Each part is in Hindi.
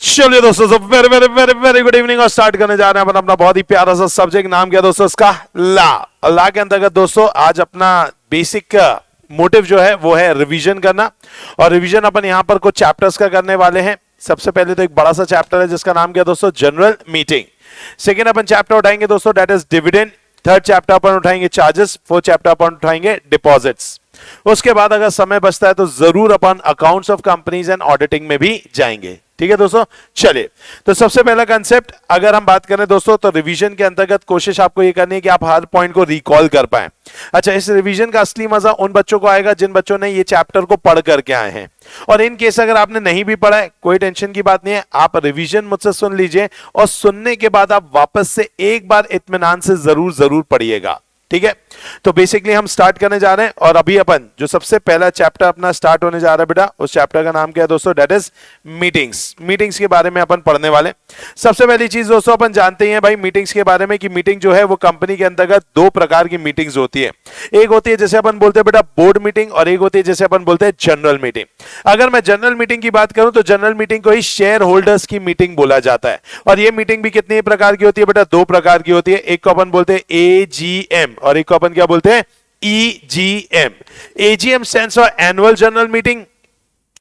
चलिए दोस्तों, very very very very good evening. और स्टार्ट करने जा रहे हैं अपन अपना बहुत ही प्यारा सा सब्जेक्ट। नाम क्या दोस्तों इसका? ला के अंतर्गत दोस्तों आज अपना बेसिक मोटिव जो है वो है रिवीजन करना। और रिवीजन अपन यहां पर कुछ चैप्टर्स का करने वाले हैं। सबसे पहले तो एक बड़ा सा चैप्टर है जिसका नाम क्या दोस्तों? General meeting. सेकेंड अपन चैप्टर उठाएंगे दोस्तों, that is dividend. Third chapter अपन उठाएंगे चार्जेस। फोर्थ चैप्टर अपन उठाएंगे डिपॉजिट्स। उसके बाद अगर समय बचता है तो जरूर अपन accounts of companies and auditing में भी जाएंगे। ठीक है दोस्तों, चलिए। तो सबसे पहला कंसेप्ट अगर हम बात करें दोस्तों, तो रिवीजन के अंतर्गत कोशिश आपको ये करनी है कि आप हर पॉइंट को रिकॉल कर पाए। अच्छा, इस रिवीजन का असली मजा उन बच्चों को आएगा जिन बच्चों ने ये चैप्टर को पढ़ करके आए हैं। और इन केस अगर आपने नहीं भी पढ़ा है, कोई टेंशन की बात नहीं है, आप रिवीजन मुझसे सुन लीजिए और सुनने के बाद आप वापस से एक बार इत्मीनान से जरूर पढ़िएगा। ठीक है, तो बेसिकली हम स्टार्ट करने जा रहे हैं। और अभी अपन जो सबसे पहला चैप्टर अपना स्टार्ट होने जा रहा है बेटा, उस चैप्टर का नाम क्या है दोस्तों? That is meetings. मीटिंग्स के बारे में अपन पढ़ने वाले। सबसे पहली चीज दोस्तों, अपन जानते ही हैं भाई मीटिंग्स के बारे में कि मीटिंग जो है वो कंपनी के अंतर्गत दो प्रकार की मीटिंग्स होती है। एक होती है जैसे अपन बोलते हैं बेटा बोर्ड मीटिंग, और एक होती है जैसे अपन बोलते हैं जनरल मीटिंग। अगर मैं जनरल मीटिंग की बात करूं तो जनरल मीटिंग को ही शेयर होल्डर्स की मीटिंग बोला जाता है। और ये मीटिंग भी कितने प्रकार की होती है बेटा? दो प्रकार की होती है। एक को अपन बोलते हैं एजीएम और एक को अपन क्या बोलते हैं? EGM. AGM stands for Annual General Meeting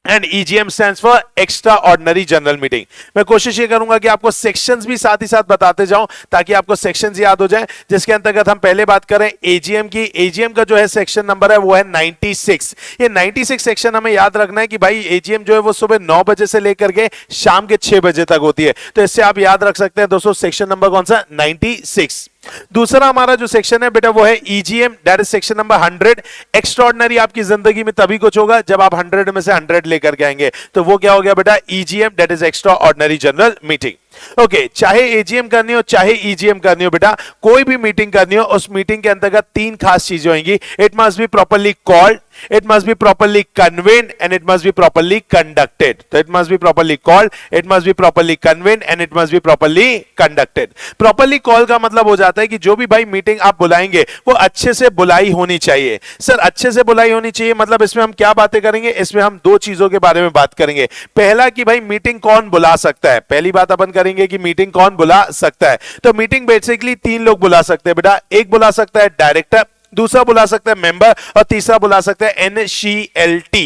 and EGM stands for Extraordinary General Meeting. मैं कोशिश ये करूंगा कि आपको सेक्शंस भी साथ ही साथ बताते जाऊं ताकि आपको सेक्शंस याद हो जाएं। जिसके अंतर्गत हम पहले बात करें AGM की। AGM का जो है सेक्शन नंबर है वो है 96। ये 96 सेक्शन हमें याद रखना है कि भाई AGM जो है वो सुबह 9 बजे से लेकर के शाम के 6 बजे तक होती है। तो इससे आप याद रख सकते हैं दोस्तों सेक्शन नंबर कौन सा? 96। दूसरा हमारा जो सेक्शन है बेटा वो है EGM, that is section number 100। Extraordinary आपकी जिंदगी में तभी कुछ होगा जब आप 100 में से 100 लेकर के आएंगे। तो वो क्या हो गया बेटा? EGM, that is extraordinary general meeting. Okay, चाहे AGM करनी हो चाहे EGM करनी हो बेटा, कोई भी मीटिंग करनी हो, उस मीटिंग के अंतर्गत तीन खास चीजें होंगी। It must be properly called, it must be properly convened and it must be properly conducted. So it must be properly called, it must be properly convened and it must be properly conducted. Properly call का मतलब हो जाता है कि जो भी भाई मीटिंग आप बुलाएंगे वो अच्छे से बुलाई होनी चाहिए। सर अच्छे से बुलाई होनी चाहिए मतलब इसमें हम क्या बातें करेंगे? इसमें हम दो चीजों के बारे में बात करेंगे। पहला कि भाई मीटिंग कौन बुला सकता है। पहली बात अपन करेंगे कि मीटिंग कौन बुला सकता है। तो मीटिंग बेसिकली तीन लोग बुला सकते हैं बेटा। एक बुला सकता है डायरेक्टर, दूसरा बुला सकता है मेंबर और तीसरा बुला सकता है NCLT।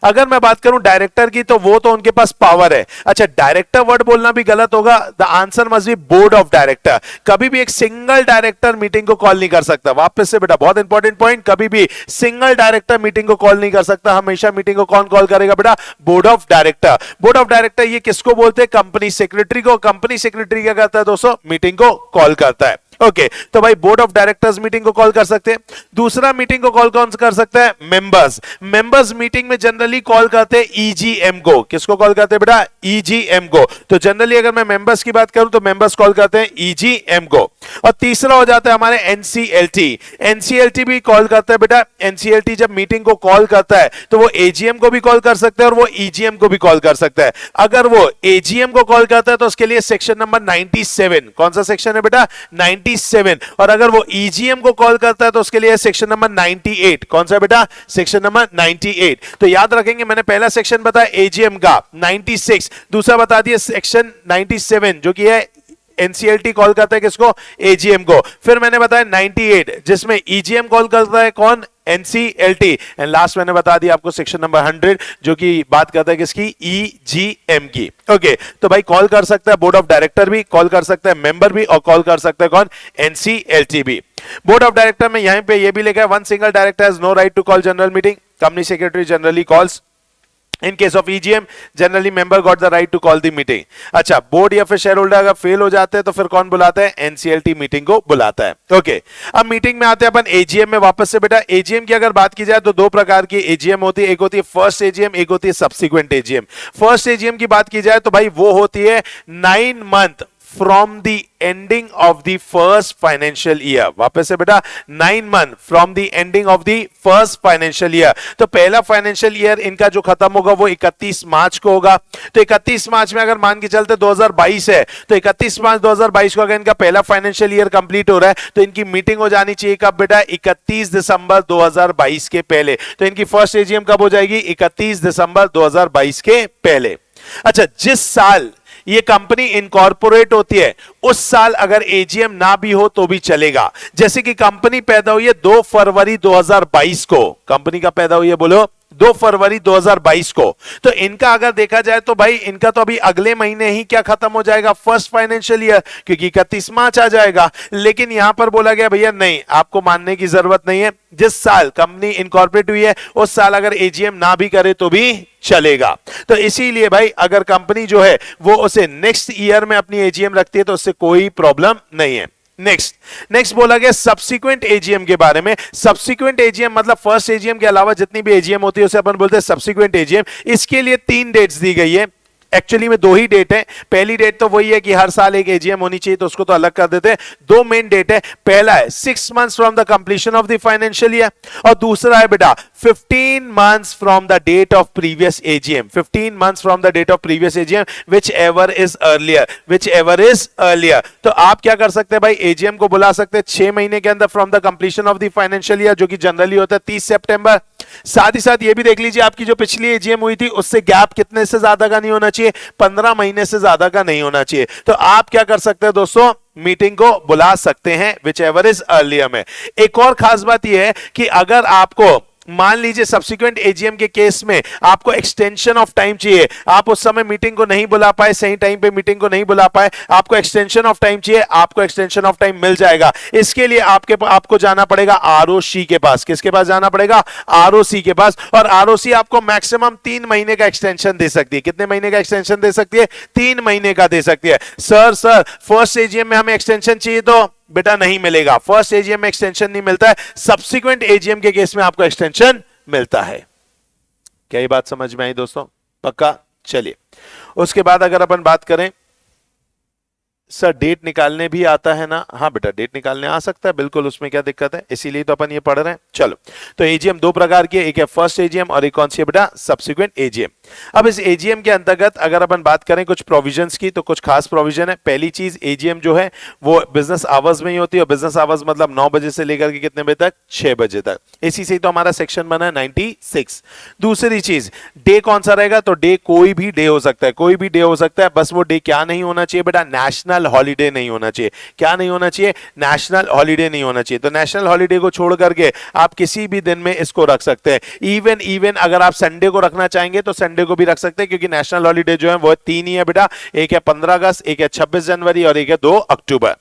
अगर मैं बात करूं डायरेक्टर की तो वो तो उनके पास पावर है। अच्छा, डायरेक्टर वर्ड बोलना भी गलत होगा। The answer must be board of director. कभी भी एक सिंगल डायरेक्टर मीटिंग को कॉल नहीं कर सकता। वापस से बेटा बहुत इंपॉर्टेंट पॉइंट, कभी भी सिंगल डायरेक्टर मीटिंग को कॉल नहीं कर सकता। हमेशा मीटिंग को कौन कॉल करेगा बेटा? Board of director. Board of director ये किसको बोलते हैं? कंपनी सेक्रेटरी को। कंपनी सेक्रेटरी क्या करता है दोस्तों? मीटिंग को कॉल करता है। ओके, तो भाई बोर्ड ऑफ डायरेक्टर्स मीटिंग को कॉल कर सकते हैं। दूसरा मीटिंग को कॉल कौन कर सकता है? मेंबर्स। मेंबर्स मीटिंग में जनरली कॉल करते हैं EGM को। किसको कॉल करते हैं बेटा? EGM को। तो जनरली अगर मैं मेंबर्स की बात करूं तो मेंबर्स कॉल करते हैं EGM को। और तीसरा हो जाता है हमारे NCLT। NCLT भी कॉल करता है बेटा। NCLT जब मीटिंग को कॉल करता है तो वो AGM को भी कॉल कर सकता है और वो EGM को भी कॉल कर सकता है। अगर वो AGM को कॉल करता है तो उसके लिए सेक्शन नंबर 97। कौन सा सेक्शन है बेटा? 97। और अगर वो EGM को कॉल करता है तो उसके लिए सेक्शन नंबर 98। कौन सा बेटा? Section number 98। तो याद रखेंगे, मैंने पहला सेक्शन बताया AGM का 96, दूसरा बता दिया सेक्शन 97 जो कि है NCLT कॉल करता है किसको? AGM को। फिर मैंने बताया 98 जिसमें EGM कॉल करता है कौन? NCLT। एंड लास्ट मैंने बता दिया आपको सेक्शन नंबर 100 जो कि बात करता है किसकी? EGM की। ओके, तो भाई कॉल कर सकता है बोर्ड ऑफ डायरेक्टर भी, कॉल कर सकता है मेंबर भी और कॉल कर सकता है कौन? NCLT भी। बोर्ड ऑफ डायरेक्टर में यहां पे ये भी लिखा है one single director has no right to call general meeting. Company secretary generally calls. In case of EGM, generally member got the right to call the meeting. अच्छा, बोर्ड या फिर शेयर होल्डर अगर फेल हो जाते हैं तो फिर कौन बुलाता है? NCLT मीटिंग को बुलाता है। ओके, अब मीटिंग में आते हैं अपन AGM में वापस से बेटा। AGM की अगर बात की जाए तो दो प्रकार की AGM होती है। एक होती है फर्स्ट AGM, एक होती है सब्सिक्वेंट AGM। फर्स्ट AGM की बात की जाए तो भाई वो होती है 9 month from the ending of the first financial year। वापस से बेटा 9 month from the ending of the first financial year। तो पहला फाइनेंशियल ईयर इनका जो खत्म होगा वो 31 मार्च को होगा। तो 31 मार्च में अगर मान के चलते 2022 है तो 31 मार्च 2022 को अगर इनका पहला फाइनेंशियल ईयर कंप्लीट हो रहा है तो इनकी मीटिंग हो जानी चाहिए कब बेटा? 31 दिसंबर 2022 के पहले। तो इनकी फर्स्ट एजीएम कब हो जाएगी? 31 दिसंबर 2022 के पहले। अच्छा, जिस साल ये कंपनी इनकॉर्पोरेट होती है उस साल अगर एजीएम ना भी हो तो भी चलेगा। जैसे कि कंपनी पैदा हुई है 2 फरवरी 2022 को, कंपनी का पैदा हुई है बोलो 2 फरवरी 2022 को, तो इनका अगर देखा जाए तो भाई इनका तो अभी अगले महीने ही क्या खत्म हो जाएगा, फर्स्ट फाइनेंशियल ईयर, क्योंकि 31 मार्च आ जाएगा। लेकिन यहां पर बोला गया भैया नहीं, आपको मानने की जरूरत नहीं है, जिस साल कंपनी इनकॉर्पोरेट हुई है उस साल अगर एजीएम ना भी करे तो भी चलेगा। तो इसीलिए भाई अगर कंपनी जो है वो उसे नेक्स्ट ईयर में अपनी एजीएम रखती है तो उससे कोई प्रॉब्लम नहीं है। नेक्स्ट बोला गया सब्सिक्वेंट एजीएम के बारे में। सब्सिक्वेंट एजीएम मतलब फर्स्ट एजीएम के अलावा जितनी भी एजीएम होती है उसे अपन बोलते हैं सब्सिक्वेंट एजीएम। इसके लिए 3 डेट्स दी गई है, एक्चुअली में 2 ही डेट है। पहली डेट तो वही है कि हर साल एक एजीएम होनी चाहिए, तो उसको तो अलग कर देते हैं। 2 मेन डेट है, पहला है 6 months from the completion of the financial year, और दूसरा है बेटा 15 months from the date of previous AGM, 15 months from the date of previous AGM whichever is earlier. तो आप क्या कर सकते हैं भाई, एजीएम को बुला सकते हैं 6 महीने के अंदर from the completion of the financial year, जो कि जनरली होता है 30 सितंबर। साथ ही साथ ये भी देख लीजिए आपकी जो पिछली एजीएम हुई थी उससे गैप कितने से ज्यादा का नहीं होना चाहिए, 15 महीने से ज्यादा का नहीं होना चाहिए। तो आप क्या कर सकते हैं दोस्तों, मीटिंग को बुला सकते हैं विच एवर इज अर्लियर में। एक और खास बात यह है कि अगर आपको मान लीजिए सब्सिक्वेंट एजीएम के केस में आपको एक्सटेंशन ऑफ टाइम चाहिए, आप उस समय मीटिंग को नहीं बुला पाए, सही टाइम पे मीटिंग को नहीं बुला पाए, आपको एक्सटेंशन ऑफ टाइम चाहिए, आपको एक्सटेंशन ऑफ टाइम मिल जाएगा। इसके लिए आपको जाना पड़ेगा आरओसी के पास। किसके पास जाना पड़ेगा, आरओसी के पास। और आरओसी आपको मैक्सिमम 3 महीने का एक्सटेंशन दे सकती है। कितने महीने का एक्सटेंशन दे सकती है, 3 महीने का दे सकती है। सर फर्स्ट एजीएम में हमें एक्सटेंशन चाहिए तो बेटा नहीं मिलेगा, फर्स्ट एजीएम में एक्सटेंशन नहीं मिलता है, सब्सिक्वेंट एजीएम के केस में आपको एक्सटेंशन मिलता है। क्या ये बात समझ में आई दोस्तों, पक्का? चलिए उसके बाद अगर अपन बात करें, सर डेट निकालने भी आता है ना, हाँ बेटा डेट निकालने आ सकता है, बिल्कुल, उसमें क्या दिक्कत है, इसीलिए तो अपन ये पढ़ रहे हैं। चलो, तो एजीएम 2 प्रकार की है, एक है फर्स्ट एजीएम और एक कौन सी है बेटा, सब्सिक्वेंट एजीएम। अब इस एजीएम के अंतर्गत अगर अपन बात करें कुछ प्रोविजंस की, तो कुछ खास प्रोविजन है। पहली चीज, एजीएम जो है वो बिजनेस आवर्स में ही होती है, और बिजनेस आवर्स मतलब 9 बजे से लेकर के कितने बजे तक, 6 बजे तक। इसी से तो हमारा सेक्शन बना है 96। दूसरी चीज, डे कौन सा रहेगा, तो डे कोई भी डे हो सकता है, कोई भी डे हो सकता है, बस वो डे क्या नहीं होना चाहिए बेटा, नेशनल हॉलीडे नहीं होना चाहिए। क्या नहीं होना चाहिए, नेशनल हॉलीडे नहीं होना चाहिए। तो नेशनल हॉलीडे को छोड़ करके आप किसी भी दिन में इसको रख सकते हैं। इवन अगर आप संडे को रखना चाहेंगे तो संडे को भी रख सकते हैं, क्योंकि नेशनल हॉलीडे जो है वो 3 ही है बेटा, एक है 15 अगस्त, एक है 26 जनवरी और एक है 2 अक्टूबर।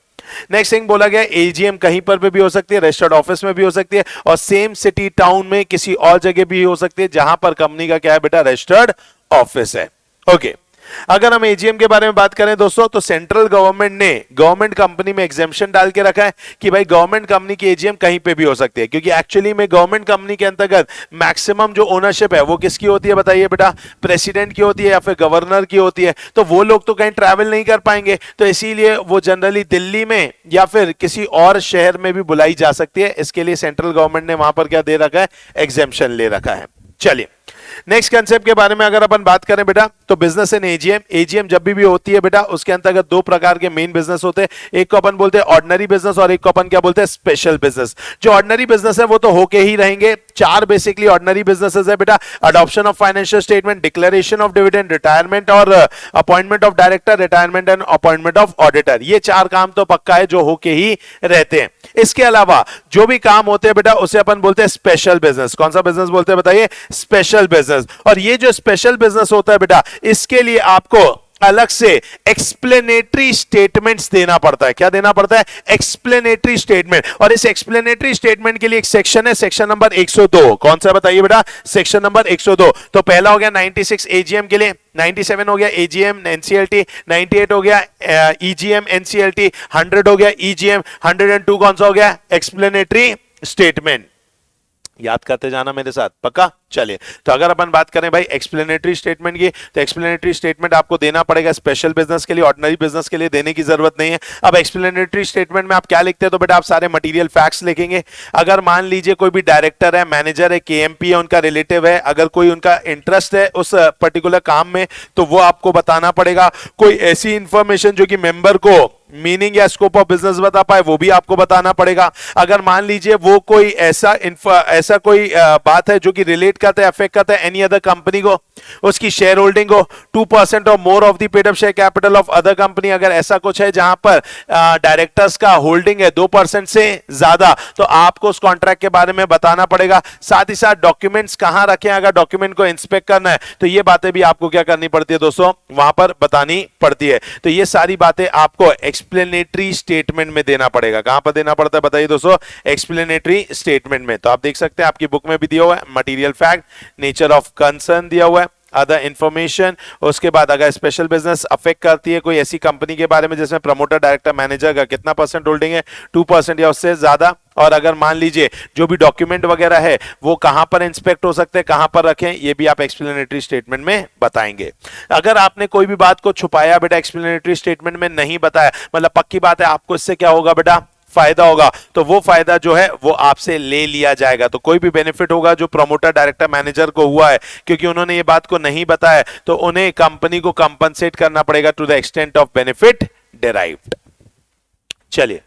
नेक्स्ट थिंग बोला गया, एजीएम कहीं पर भी हो सकती है, रजिस्टर्ड ऑफिस में भी हो सकती है, और सेम सिटी टाउन में किसी और जगह भी हो सकती है जहां पर कंपनी का क्या है बेटा, रजिस्टर्ड ऑफिस है। ओके, अगर हम एजीएम के बारे में बात करें दोस्तों, तो सेंट्रल गवर्नमेंट ने गवर्नमेंट कंपनी में एग्जेम्पशन डाल के रखा है कि भाई गवर्नमेंट कंपनी की एजीएम कहीं पे भी हो सकती है, क्योंकि एक्चुअली में गवर्नमेंट कंपनी के अंतर्गत मैक्सिमम जो ओनरशिप है वो किसकी होती है बताइए बेटा, प्रेसिडेंट की होती है या फिर गवर्नर की होती है। तो वो लोग तो कहीं ट्रैवल नहीं कर पाएंगे, तो इसीलिए वो जनरली दिल्ली में या फिर किसी और शहर में भी बुलाई जा सकती है। इसके लिए सेंट्रल गवर्नमेंट ने वहां पर क्या दे रखा है, एग्जेम्पशन ले रखा है। चलिए नेक्स्ट कंसेप्ट के बारे में अगर अपन बात करें बेटा, तो बिजनेस एंड एजीएम। एजीएम जब भी होती है बेटा, उसके अंतर्गत 2 प्रकार के मेन बिजनेस होते हैं, एक को अपन बोलते हैं ऑर्डिनरी बिजनेस और एक को अपन क्या बोलते हैं, स्पेशल बिजनेस। जो ऑर्डिनरी बिजनेस है वो तो होके ही रहेंगे। 4 बेसिकली ऑर्डिनरी बिजनेसेस है बेटा, adoption of financial statement, declaration of dividend, retirement और appointment of director, retirement and appointment of auditor. ये 4 काम तो पक्का है जो होके ही रहते हैं। इसके अलावा जो भी काम होते हैं बेटा उसे अपन बोलते हैं स्पेशल बिजनेस। कौन सा बिजनेस बोलते हैं बताइए, स्पेशल बिजनेस। और ये जो स्पेशल बिजनेस होता है बेटा, इसके लिए आपको अलग से एक्सप्लेनेटरी स्टेटमेंट्स देना पड़ता है। क्या देना पड़ता है, एक्सप्लेनेटरी स्टेटमेंट। और इस एक्सप्लेनेटरी स्टेटमेंट के लिए एक सेक्शन है, सेक्शन नंबर 102। कौन सा बताइए बेटा, सेक्शन नंबर 102। तो पहला हो गया 96 एजीएम के लिए, 97 हो गया एजीएम एनसीएलटी, 98 हो गया ईजीएम एनसीएलटी, 100 हो गया ईजीएम, 102 कौन सा हो गया, एक्सप्लेनेटरी स्टेटमेंट। याद करते जाना मेरे साथ, पक्का? चलिए, तो अगर अपन बात करें भाई एक्सप्लेनेटरी स्टेटमेंट की, तो एक्सप्लेनेटरी स्टेटमेंट आपको देना पड़ेगा स्पेशल बिजनेस के लिए, ऑर्डिनरी बिजनेस के लिए देने की जरूरत नहीं है। अब एक्सप्लेनेटरी स्टेटमेंट में आप क्या लिखते हैं, तो बेटा आप सारे मटेरियल फैक्ट्स लिखेंगे। अगर मान लीजिए कोई भी डायरेक्टर है, मैनेजर है, केएमपी है, उनका रिलेटिव है, अगर कोई उनका इंटरेस्ट है उस पर्टिकुलर काम में, तो वो आपको बताना पड़ेगा। कोई ऐसी इंफॉर्मेशन जो कि मेंबर को मीनिंग या स्कोप ऑफ बिजनेस बता पाए, वो भी आपको बताना पड़ेगा। अगर मान लीजिए वो कोई ऐसा कोई बात है जो कि रिलेट करता है, अफेक्ट करता है एनी अदर कंपनी को, उसकी शेयर होल्डिंग को, 2% और more of the paid up share capital of other company, अगर ऐसा कुछ है जहां पर डायरेक्टर्स का होल्डिंग है 2% से ज्यादा, तो आपको उस कॉन्ट्रैक्ट के बारे में बताना पड़ेगा। साथ ही साथ डॉक्यूमेंट्स कहां रखें, अगर डॉक्यूमेंट को इंस्पेक्ट करना है तो ये बातें भी आपको क्या करनी पड़ती है दोस्तों, वहां पर बतानी पड़ती है। तो ये सारी बातें आपको एक्सप्लेनेटरी स्टेटमेंट में देना पड़ेगा। कहां पर देना पड़ता है बताइए दोस्तों, एक्सप्लेनेटरी स्टेटमेंट में। तो आप देख सकते हैं आपकी बुक में भी दिया हुआ है, material fact, nature of concern दिया हुआ है, अदर इंफॉर्मेशन, उसके बाद अगर स्पेशल बिजनेस अफेक्ट करती है कोई ऐसी कंपनी के बारे में जिसमें प्रमोटर डायरेक्टर मैनेजर का कितना परसेंट होल्डिंग है, 2% या उससे ज्यादा, और अगर मान लीजिए जो भी डॉक्यूमेंट वगैरह है वो कहां पर इंस्पेक्ट हो सकते हैं, कहां पर रखें, ये भी आप एक्सप्लेनेटरी स्टेटमेंट में बताएंगे। अगर आपने कोई भी बात को छुपाया बेटा, एक्सप्लेनेटरी स्टेटमेंट में नहीं बताया, मतलब पक्की बात है आपको इससे क्या होगा बेटा, फायदा होगा, तो वो फायदा जो है वो आपसे ले लिया जाएगा। तो कोई भी बेनिफिट होगा जो प्रमोटर डायरेक्टर मैनेजर को हुआ है क्योंकि उन्होंने ये बात को नहीं बताया, तो उन्हें कंपनी को कंपनसेट करना पड़ेगा to the extent of benefit derived. चलिए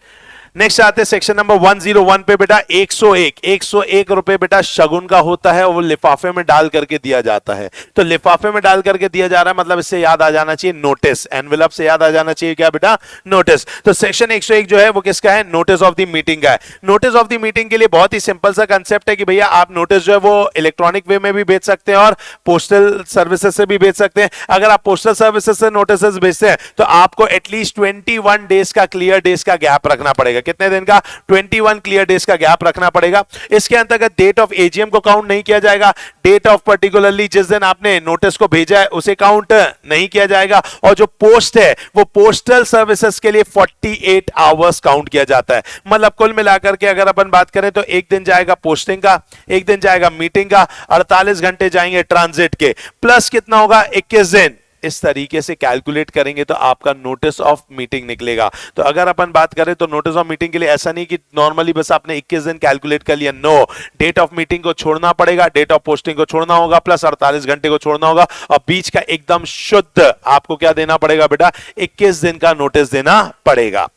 नेक्स्ट आते हैं सेक्शन नंबर 101 पे बेटा। 101 रुपए बेटा शगुन का होता है और वो लिफाफे में डाल करके दिया जाता है। तो लिफाफे में डाल करके दिया जा रहा है मतलब इससे याद आ जाना चाहिए नोटिस, एनवेलप से याद आ जाना चाहिए क्या बेटा, नोटिस। तो सेक्शन 101 जो है वो किसका है, नोटिस ऑफ द मीटिंग का है। नोटिस ऑफ द मीटिंग के लिए बहुत ही सिंपल सा कंसेप्ट है कि भैया आप नोटिस जो है वो इलेक्ट्रॉनिक वे में भी भेज सकते हैं और पोस्टल सर्विसेज से भी भेज सकते हैं। अगर आप पोस्टल सर्विसेज से नोटिस भेजते हैं तो आपको एटलीस्ट 21 डेज का क्लियर डेज का गैप रखना पड़ेगा। कितने दिन का, 21 क्लियर डेज का गैप रखना पड़ेगा। इसके अंतर्गत डेट ऑफ एजीएम को काउंट नहीं किया जाएगा, डेट ऑफ पर्टिकुलरली जिस दिन आपने नोटिस को भेजा है उसे काउंट नहीं किया जाएगा, और जो पोस्ट है वो पोस्टल सर्विसेज के लिए 48 आवर्स काउंट किया जाता है। मतलब कुल मिलाकर के अगर अपन बात करें तो एक दिन जाएगा पोस्टिंग का, एक दिन जाएगा मीटिंग का, 48 घंटे जाएंगे ट्रांजिट के, प्लस कितना होगा 21 दिन। इस तरीके से कैलकुलेट करेंगे तो आपका नोटिस ऑफ मीटिंग निकलेगा। तो अगर अपन बात करें तो नोटिस ऑफ मीटिंग के लिए ऐसा नहीं कि नॉर्मली बस आपने 21 दिन कैलकुलेट कर लिया, नो, डेट ऑफ मीटिंग को छोड़ना पड़ेगा, डेट ऑफ पोस्टिंग को छोड़ना होगा, प्लस 48 घंटे को छोड़ना होगा, और बीच का एकदम शुद्ध आपको क्या देना पड़ेगा बेटा, 21 दिन का नोटिस देना पड़ेगा।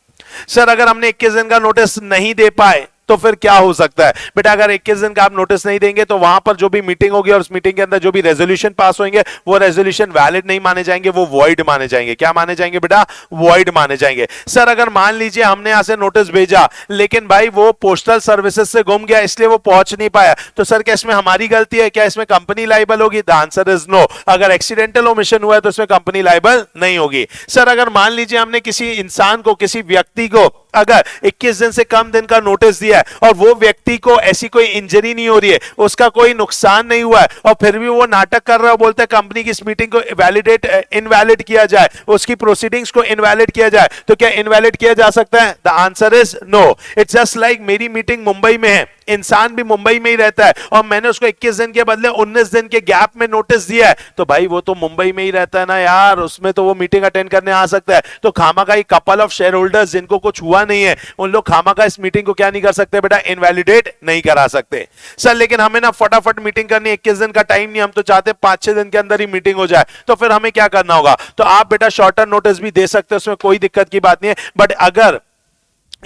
सर अगर हमने 21 दिन का नोटिस नहीं दे पाए तो फिर क्या हो सकता है बेटा, अगर 21 दिन का आप नोटिस नहीं देंगे तो वहां पर जो भी मीटिंग होगी और उस मीटिंग के अंदर जो भी रेजोल्यूशन पास होंगे वो रेजोल्यूशन वैलिड नहीं माने जाएंगे, वो वॉइड माने जाएंगे। क्या माने जाएंगे बेटा, वॉइड माने जाएंगे। सर अगर मान लीजिए हमने यहां से नोटिस भेजा लेकिन भाई वो पोस्टल सर्विसेज से गुम गया इसलिए वो पहुंच नहीं पाया, तो सर क्या इसमें हमारी गलती है, क्या इसमें कंपनी लाइबल होगी? The answer is no. अगर एक्सीडेंटल ओमिशन हुआ है तो इसमें कंपनी लाइबल नहीं होगी। सर अगर मान लीजिए हमने किसी इंसान को, किसी व्यक्ति को अगर 21 दिन से कम दिन का नोटिस दिया है और वो व्यक्ति को ऐसी कोई इंजरी नहीं हो रही है, उसका कोई नुकसान नहीं हुआ है, और फिर भी वो नाटक कर रहा है, बोलता है कंपनी की इस मीटिंग को इनवैलिड किया जाए, उसकी प्रोसीडिंग्स को इनवैलिड किया जाए, तो क्या इनवैलिड किया जा सकता है? The answer is no. It's just like मेरी मीटिंग मुंबई में है, इंसान भी मुंबई में ही रहता है और मैंने उसको 21 दिन के बदले 19 दिन के गैप में नोटिस दिया है, तो भाई वो तो मुंबई में ही रहता है ना यार, उसमें तो वो मीटिंग अटेंड करने आ सकता है। तो खामा का एक कपल ऑफ शेयर होल्डर्स जिनको कुछ हुआ नहीं है उन लोग खामा का इस मीटिंग को क्या नहीं कर सकते बेटा, इनवैलिडेट नहीं करा सकते। सर लेकिन हमें ना फटाफट मीटिंग करनी, 21 दिन का टाइम नहीं, हम तो चाहते 5-6 दिन के अंदर ही मीटिंग हो जाए, तो फिर हमें क्या करना होगा? तो आप बेटा शॉर्टर नोटिस भी दे सकते हैं, उसमें कोई दिक्कत की बात नहीं है। बट अगर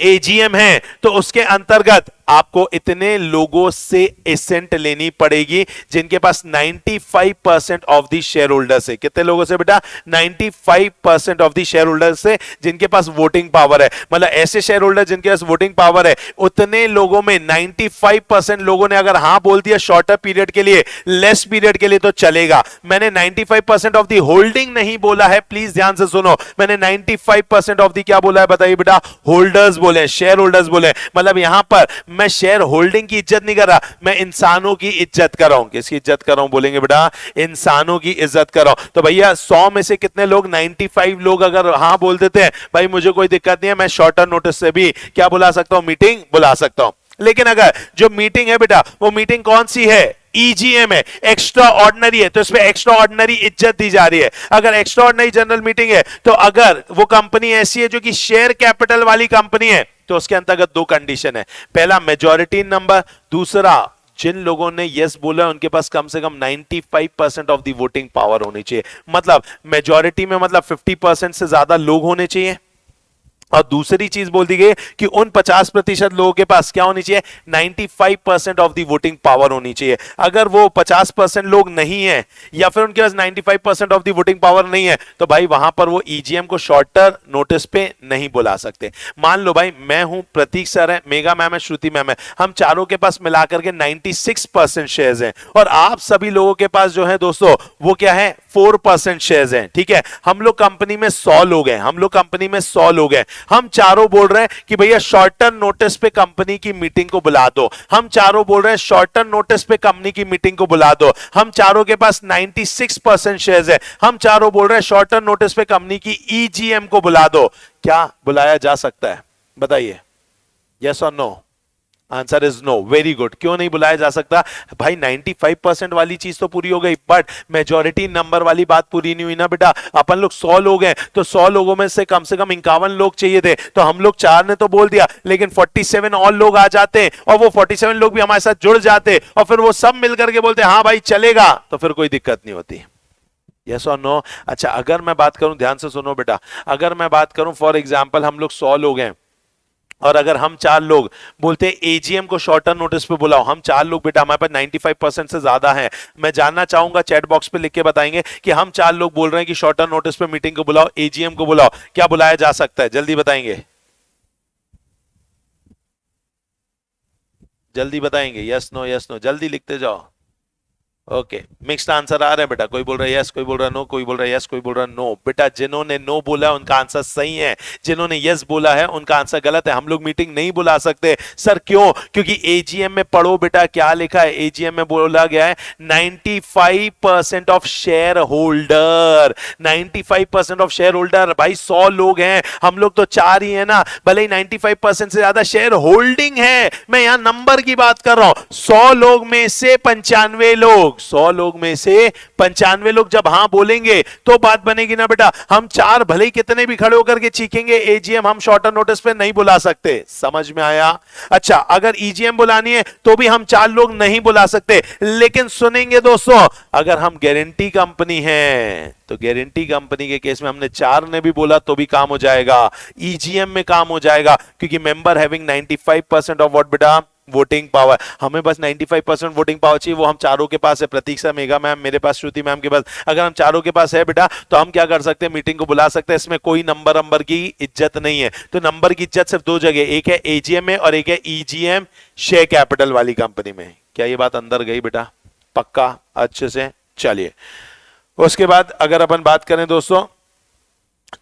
एजीएम है तो उसके अंतर्गत आपको इतने लोगों से एसेंट लेनी पड़ेगी जिनके पास 95% ऑफ द शेयर होल्डर्स है। कितने लोगों से बेटा? 95% ऑफ द शेयर होल्डर्स से जिनके पास वोटिंग पावर है। मतलब ऐसे शेयर होल्डर जिनके पास वोटिंग पावर है, उतने लोगों में 95% लोगों ने अगर हां बोल दिया शॉर्टर पीरियड के लिए, लेस पीरियड के लिए, तो चलेगा। मैंने 95% ऑफ द होल्डिंग नहीं बोला है, प्लीज ध्यान से सुनो, मैंने 95% ऑफ द क्या बोला है बताइए बेटा? होल्डर्स बोले, शेयर होल्डर्स बोले। मतलब यहां पर मैं शेयर होल्डिंग की इज्जत नहीं कर रहा, मैं इंसानों की इज्जत कर रहा हूं। किसकी इज्जत कर रहा हूं बोलेंगे बेटा? इंसानों की इज्जत कर रहा हूं। तो भैया 100 में से कितने लोग, 95 लोग अगर हां बोल देते हैं, भाई मुझे कोई दिक्कत नहीं है, मैं शॉर्टर नोटिस से भी क्या बुला सकता हूं? मीटिंग बुला सकता हूं। लेकिन अगर जो मीटिंग है बेटा वो मीटिंग कौन सी है? ईजीएम है, एक्स्ट्रा ऑर्डिनरी है, तो इसमें एक्स्ट्रा ऑर्डिनरी इज्जत दी जा रही है। अगर एक्स्ट्रा ऑर्डिनरी जनरल मीटिंग है तो अगर वो कंपनी ऐसी है जो कि शेयर कैपिटल वाली कंपनी है तो उसके अंतर्गत दो कंडीशन है। पहला मेजॉरिटी नंबर, दूसरा जिन लोगों ने यस बोला उनके पास कम से कम 95% ऑफ द वोटिंग पावर होनी चाहिए। मतलब मेजॉरिटी में मतलब 50% से ज्यादा लोग होने चाहिए, और दूसरी चीज बोल दी गई कि उन 50% लोगों के पास क्या होनी चाहिए, 95% ऑफ द वोटिंग पावर होनी चाहिए। अगर वो 50% लोग नहीं है या फिर उनके पास 95% ऑफ द वोटिंग पावर नहीं है तो भाई वहां पर वो ईजीएम को शॉर्टर नोटिस पे नहीं बुला सकते। मान लो भाई मैं हूं, प्रतीक सर है, मेगा मैम है, श्रुति मैम है, हम चारों के पास मिलाकर के 96% शेयर्स हैं और आप सभी लोगों के पास जो है दोस्तों वो क्या है, 4% शेयर्स हैं। ठीक है, हम लोग कंपनी में 100 लोग हैं, हम लोग कंपनी में 100 लोग हैं, हम चारों बोल रहे हैं कि भैया शॉर्ट टर्म नोटिस पे कंपनी की मीटिंग को बुला दो, हम चारों बोल रहे हैं शॉर्ट टर्म नोटिस पे कंपनी की मीटिंग को बुला दो, हम चारों के पास 96% शेयर्स है, हम चारों बोल रहे हैं शॉर्ट टर्म नोटिस पे कंपनी की ईजीएम को बुला दो। क्या बुलाया जा सकता है, बताइए, यस और no? Answer is no. Very good. क्यों नहीं बुलाया जा सकता भाई? 95% वाली चीज तो पूरी हो गई, बट मेजॉरिटी नंबर वाली बात पूरी नहीं हुई ना बेटा। अपन लोग 100 लोग हैं तो 100 लोगों में से कम 51 लोग चाहिए थे, तो हम लोग 4 ने तो बोल दिया, लेकिन 47 और लोग आ जाते और वो 47 लोग भी हमारे साथ जुड़ जाते और फिर वो सब मिलकर के बोलते हाँ भाई चलेगा, तो फिर कोई दिक्कत नहीं होती। यस और नो? अच्छा, अगर मैं बात करूं, ध्यान से सुनो बेटा, अगर मैं बात करूं फॉर एग्जाम्पल हम लोग 100 लोग हैं और अगर हम 4 लोग बोलते हैं एजीएम को शॉर्ट टर्म नोटिस पे बुलाओ, हम 4 लोग बेटा, हमारे पास 95% से ज्यादा है, मैं जानना चाहूंगा, चैट बॉक्स पे लिख के बताएंगे कि हम 4 लोग बोल रहे हैं कि शॉर्ट टर्म नोटिस पे मीटिंग को बुलाओ, एजीएम को बुलाओ, क्या बुलाया जा सकता है? जल्दी बताएंगे, जल्दी बताएंगे, यस नो, यस नो, जल्दी लिखते जाओ। ओके, मिक्स्ड आंसर आ रहा है बेटा, कोई बोल रहा है यस, कोई बोल रहा है नो, कोई बोल रहा है यस, कोई बोल रहा है नो। बेटा जिन्होंने नो बोला है उनका आंसर सही है, जिन्होंने यस बोला है उनका आंसर गलत है। हम लोग मीटिंग नहीं बुला सकते। सर क्यों? क्योंकि एजीएम में पढ़ो बेटा क्या लिखा है, एजीएम में बोला गया है 95% of share holder, 95% of share holder. भाई 100 लोग हैं, हम लोग तो 4 ही है ना, भले ही 95% से ज्यादा शेयर होल्डिंग है, मैं यहां नंबर की बात कर रहा हूं। 100 लोग में से 95 लोग, 100 लोग में से 95 लोग जब हां बोलेंगे तो बात बनेगी ना बेटा। हम 4 भले ही कितने भी खड़े होकर के चीखेंगे एजीएम हम शॉर्टर नोटिस पे नहीं बुला सकते। समझ में आया? अच्छा, अगर ईजीएम बुलानी है तो भी हम 4 लोग नहीं बुला सकते, लेकिन सुनेंगे दोस्तों, अगर हम गारंटी कंपनी हैं तो गारंटी कंपनी के केस में हमने 4 ने भी बोला तो भी काम हो जाएगा, ईजीएम में काम हो जाएगा, क्योंकि मेंबर हैविंग 95% ऑफ व्हाट बेटा, वोटिंग पावर। हमें बस 95% वोटिंग पावर चाहिए, वो हम चारों के पास है, प्रतीक सर, मेगा मैम, मेरे पास, श्रुति मैम के पास। अगर हम चारों के पास है बेटा तो हम क्या कर सकते हैं, मीटिंग को बुला सकते हैं। इसमें कोई नंबर की इज्जत नहीं है। तो नंबर की इज्जत सिर्फ 2 जगह, एक है एजीएम में और एक है ईजीएम शेयर कैपिटल वाली कंपनी में। क्या ये बात अंदर गई बेटा? पक्का? अच्छे से चलिए। उसके बाद अगर अपन बात करें दोस्तों,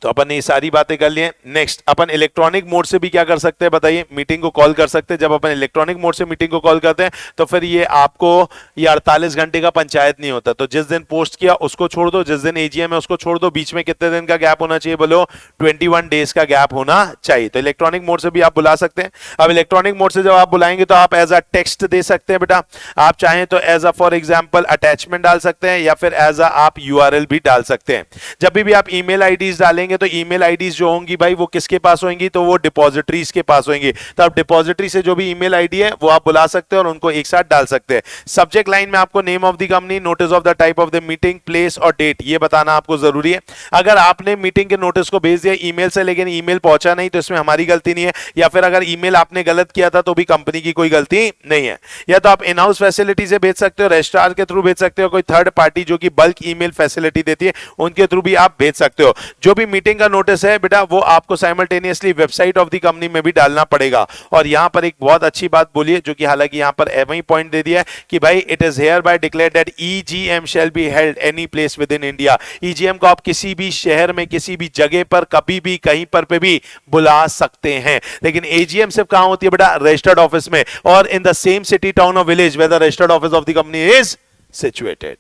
तो अपन ने ये सारी बातें कर ली हैं। नेक्स्ट, अपन इलेक्ट्रॉनिक मोड से भी क्या कर सकते हैं बताइए, मीटिंग को कॉल कर सकते हैं। जब अपन इलेक्ट्रॉनिक मोड से मीटिंग को कॉल करते हैं तो फिर ये आपको ये 48 घंटे का पंचायत नहीं होता। तो जिस दिन पोस्ट किया उसको छोड़ दो, जिस दिन एजीएम है उसको छोड़ दो, बीच में कितने दिन का गैप होना चाहिए बोलो? 21 डेज का गैप होना चाहिए। तो इलेक्ट्रॉनिक मोड से भी आप बुला सकते हैं। अब इलेक्ट्रॉनिक मोड से जब आप बुलाएंगे तो आप एज अ टेक्स्ट दे सकते हैं बेटा, आप चाहें तो as a for example attachment डाल सकते हैं, या फिर एज अ आप यूआरएल भी डाल सकते हैं। जब भी आप ईमेल आईडीज डालेंगे तो ईमेल आईडीज जो होंगी भाई वो किसके पास होंगी? तो वो डिपॉजिटरीज के पास होंगी। तो आप डिपॉजिटरी से जो भी ईमेल आईडी है वो आप बुला सकते हैं और उनको एक साथ डाल सकते हैं। सब्जेक्ट लाइन में आपको name of the company, notice of the type of the meeting, place और डेट ये बताना आपको जरूरी है। अगर आपने मीटिंग के नोटिस को भेज दिया ईमेल से लेकिन ईमेल पहुंचा नहीं तो इसमें हमारी गलती नहीं है, या फिर अगर ईमेल आपने गलत किया था तो भी कंपनी की कोई गलती नहीं है। या तो आप इन हाउस फैसिलिटी से भेज सकते हो, रजिस्ट्रार के थ्रू भेज सकते हो, कोई थर्ड पार्टी जो कि बल्क ईमेल फैसिलिटी देती है उनके थ्रू भी आप भेज सकते हो। जो भी मीटिंग का नोटिस है बेटा वो आपको simultaneously website of the company में भी डालना पड़ेगा। और यहां पर एक बहुत अच्छी बात बोली है, जो कि हालांकि यहां पर वही पॉइंट दे दिया है कि भाई it is here bye declared that EGM shall be held any place with in India. EGM को आप किसी भी शहर में, किसी भी जगह पर, कभी भी, कहीं पर पे भी बुला सकते हैं। लेकिन एजीएम सिर्फ कहां होती है बेटा? रजिस्टर्ड ऑफिस में, और in the same city, town और village where the registered office of the company is situated.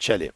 चलिए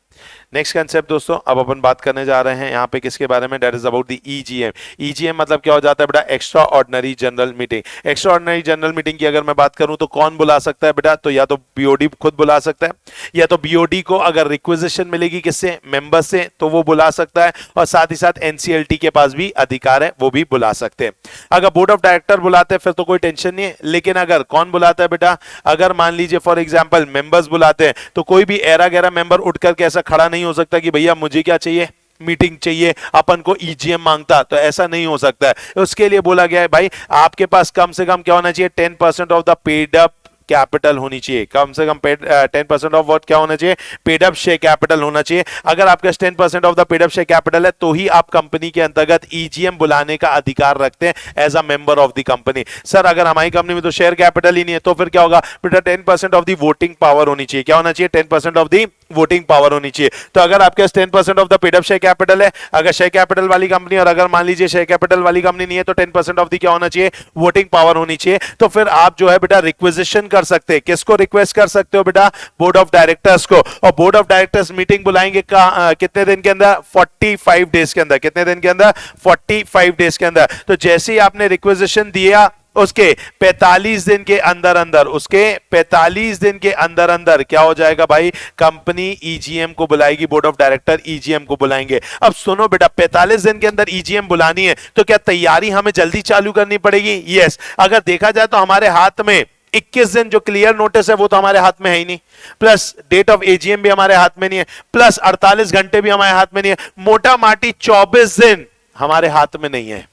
नेक्स्ट कंसेप्ट दोस्तों, अब अपन बात करने जा रहे हैं यहाँ पे किसके बारे में? That is about the EGM. EGM मतलब क्या हो जाता है बेटा? Extra ordinary general meeting. Extra ordinary general meeting की अगर मैं बात करूं तो कौन बुला सकता है बेटा? तो या तो बीओडी खुद बुला सकता है, या तो बीओडी को अगर रिक्विजिशन मिलेगी किससे? मेंबर से, तो वो बुला सकता है। और साथ ही साथ एनसीएलटी के पास भी अधिकार है, वो भी बुला सकते हैं। अगर बोर्ड ऑफ डायरेक्टर बुलाते हैं फिर तो कोई टेंशन नहीं है, लेकिन अगर कौन बुलाता है बेटा? अगर मान लीजिए फॉर एग्जाम्पल मेंबर्स बुलाते हैं तो कोई भी एरा गैरा मेंबर उठ करके ऐसा खड़ा नहीं हो सकता कि भैया मुझे क्या चाहिए, मीटिंग चाहिए, अपन को ईजीएम मांगता, तो ऐसा नहीं हो सकता है। उसके लिए बोला गया है भाई आपके पास कम से कम क्या होना चाहिए, 10% of the paid up capital होनी चाहिए, कम से कम 10% ऑफ व्हाट क्या होना चाहिए, पेड अप शेयर कैपिटल होना चाहिए। अगर आपके 10% of the paid up share capital है तो ही आप कंपनी के अंतर्गत ईजीएम बुलाने का अधिकार रखते हैं as a member of the company. Sir अगर हमारी कंपनी में तो शेयर कैपिटल ही नहीं है तो फिर क्या होगा बेटा, 10% ऑफ द वोटिंग पावर होनी चाहिए। क्या होना चाहिए, 10% ऑफ द वोटिंग पावर होनी चाहिए। तो अगर आपके पास 10% of the paid up share capital है, अगर शेयर कैपिटल वाली कंपनी, और अगर मान लीजिए शेयर कैपिटल वाली कंपनी नहीं है, तो 10% ऑफ द क्या होना चाहिए, वोटिंग पावर होनी चाहिए। तो फिर आप जो है बेटा रिक्वेजिशन कर सकते हैं, किसको रिक्वेस्ट कर सकते हो बेटा, बोर्ड ऑफ डायरेक्टर्स को। और बोर्ड ऑफ डायरेक्टर्स मीटिंग बुलाएंगे कितने दिन के अंदर, 45 डेज के अंदर। कितने दिन के अंदर, 45 डेज के अंदर। तो जैसे ही आपने रिक्वेजिशन दिया उसके 45 दिन के अंदर अंदर, उसके 45 दिन के अंदर अंदर क्या हो जाएगा भाई, कंपनी ईजीएम को बुलाएगी, बोर्ड ऑफ डायरेक्टर ईजीएम को बुलाएंगे। अब सुनो बेटा, 45 दिन के अंदर ईजीएम बुलानी है तो क्या तैयारी हमें जल्दी चालू करनी पड़ेगी? यस। अगर देखा जाए तो हमारे हाथ में 21 दिन जो क्लियर नोटिस है वो तो हमारे हाथ में है ही नहीं, प्लस डेट ऑफ एजीएम भी हमारे हाथ में नहीं है, प्लस 48 घंटे भी हमारे हाथ में नहीं है, मोटा माटी 24 दिन हमारे हाथ में नहीं है।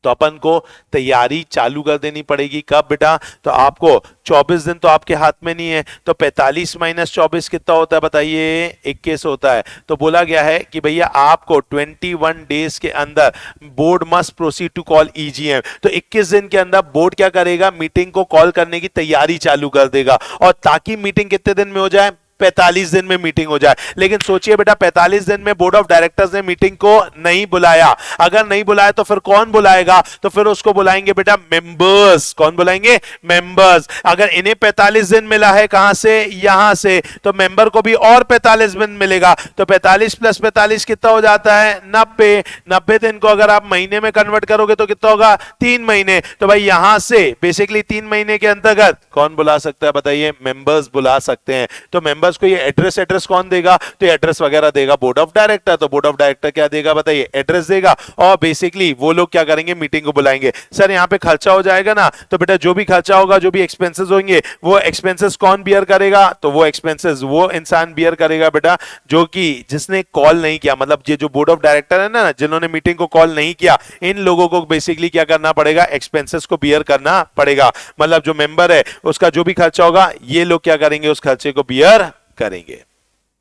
तो अपन को तैयारी चालू कर देनी पड़ेगी। कब बेटा, तो आपको 24 दिन तो आपके हाथ में नहीं है, तो 45 माइनस 24 कितना होता है बताइए, 21 होता है। तो बोला गया है कि भैया आपको 21 डेज के अंदर board must proceed to call EGM. तो 21 दिन के अंदर बोर्ड क्या करेगा, मीटिंग को कॉल करने की तैयारी चालू कर देगा। और ताकि मीटिंग कितने दिन में हो जाए, 45 दिन में मीटिंग हो जाए। लेकिन सोचिए बेटा, 45 दिन में बोर्ड ऑफ डायरेक्टर्स ने मीटिंग को नहीं बुलाया। अगर नहीं बुलाया तो फिर कौन बुलाएगा, तो फिर उसको बुलाएंगे बेटा मेंबर्स। कौन बुलाएंगे, मेंबर्स। अगर इन्हें 45 दिन मिला है कहां से, यहां से, तो मेंबर को भी और 45 दिन मिलेगा। तो 45 प्लस 45 कितना हो जाता है, 90। 90 दिन को अगर आप महीने में कन्वर्ट करोगे तो कितना होगा, 3 महीने। तो भाई यहां से बेसिकली 3 महीने के अंतर्गत कौन बुला सकता है बताइए, मेंबर्स बुला सकते हैं। तो मेंबर्स को ये एड्रेस कौन देगा, तो एड्रेस वगैरह देगा बोर्ड ऑफ डायरेक्टर। तो बोर्ड ऑफ डायरेक्टर क्या देगा बताइए, एड्रेस देगा, और बेसिकली वो लोग क्या करेंगे, मीटिंग को बुलाएंगे। सर यहाँ पे खर्चा हो जाएगा ना, तो बेटा जो भी खर्चा होगा, जो भी एक्सपेंसेस होंगे, वो एक्सपेंसेस कौन बियर करेगा, तो वो एक्सपेंसेस वो इंसान बियर करेगा बेटा जो कि जिसने कॉल नहीं किया। मतलब ये जो बोर्ड ऑफ डायरेक्टर है ना, जिन्होंने मीटिंग को कॉल नहीं किया, इन लोगों को बेसिकली क्या करना पड़ेगा, एक्सपेंसेस को बियर करना पड़ेगा। मतलब जो मेंबर है उसका जो भी खर्चा होगा, ये लोग क्या करेंगे, उस खर्चे को बियर करेंगे।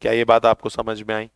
क्या ये बात आपको समझ में आई?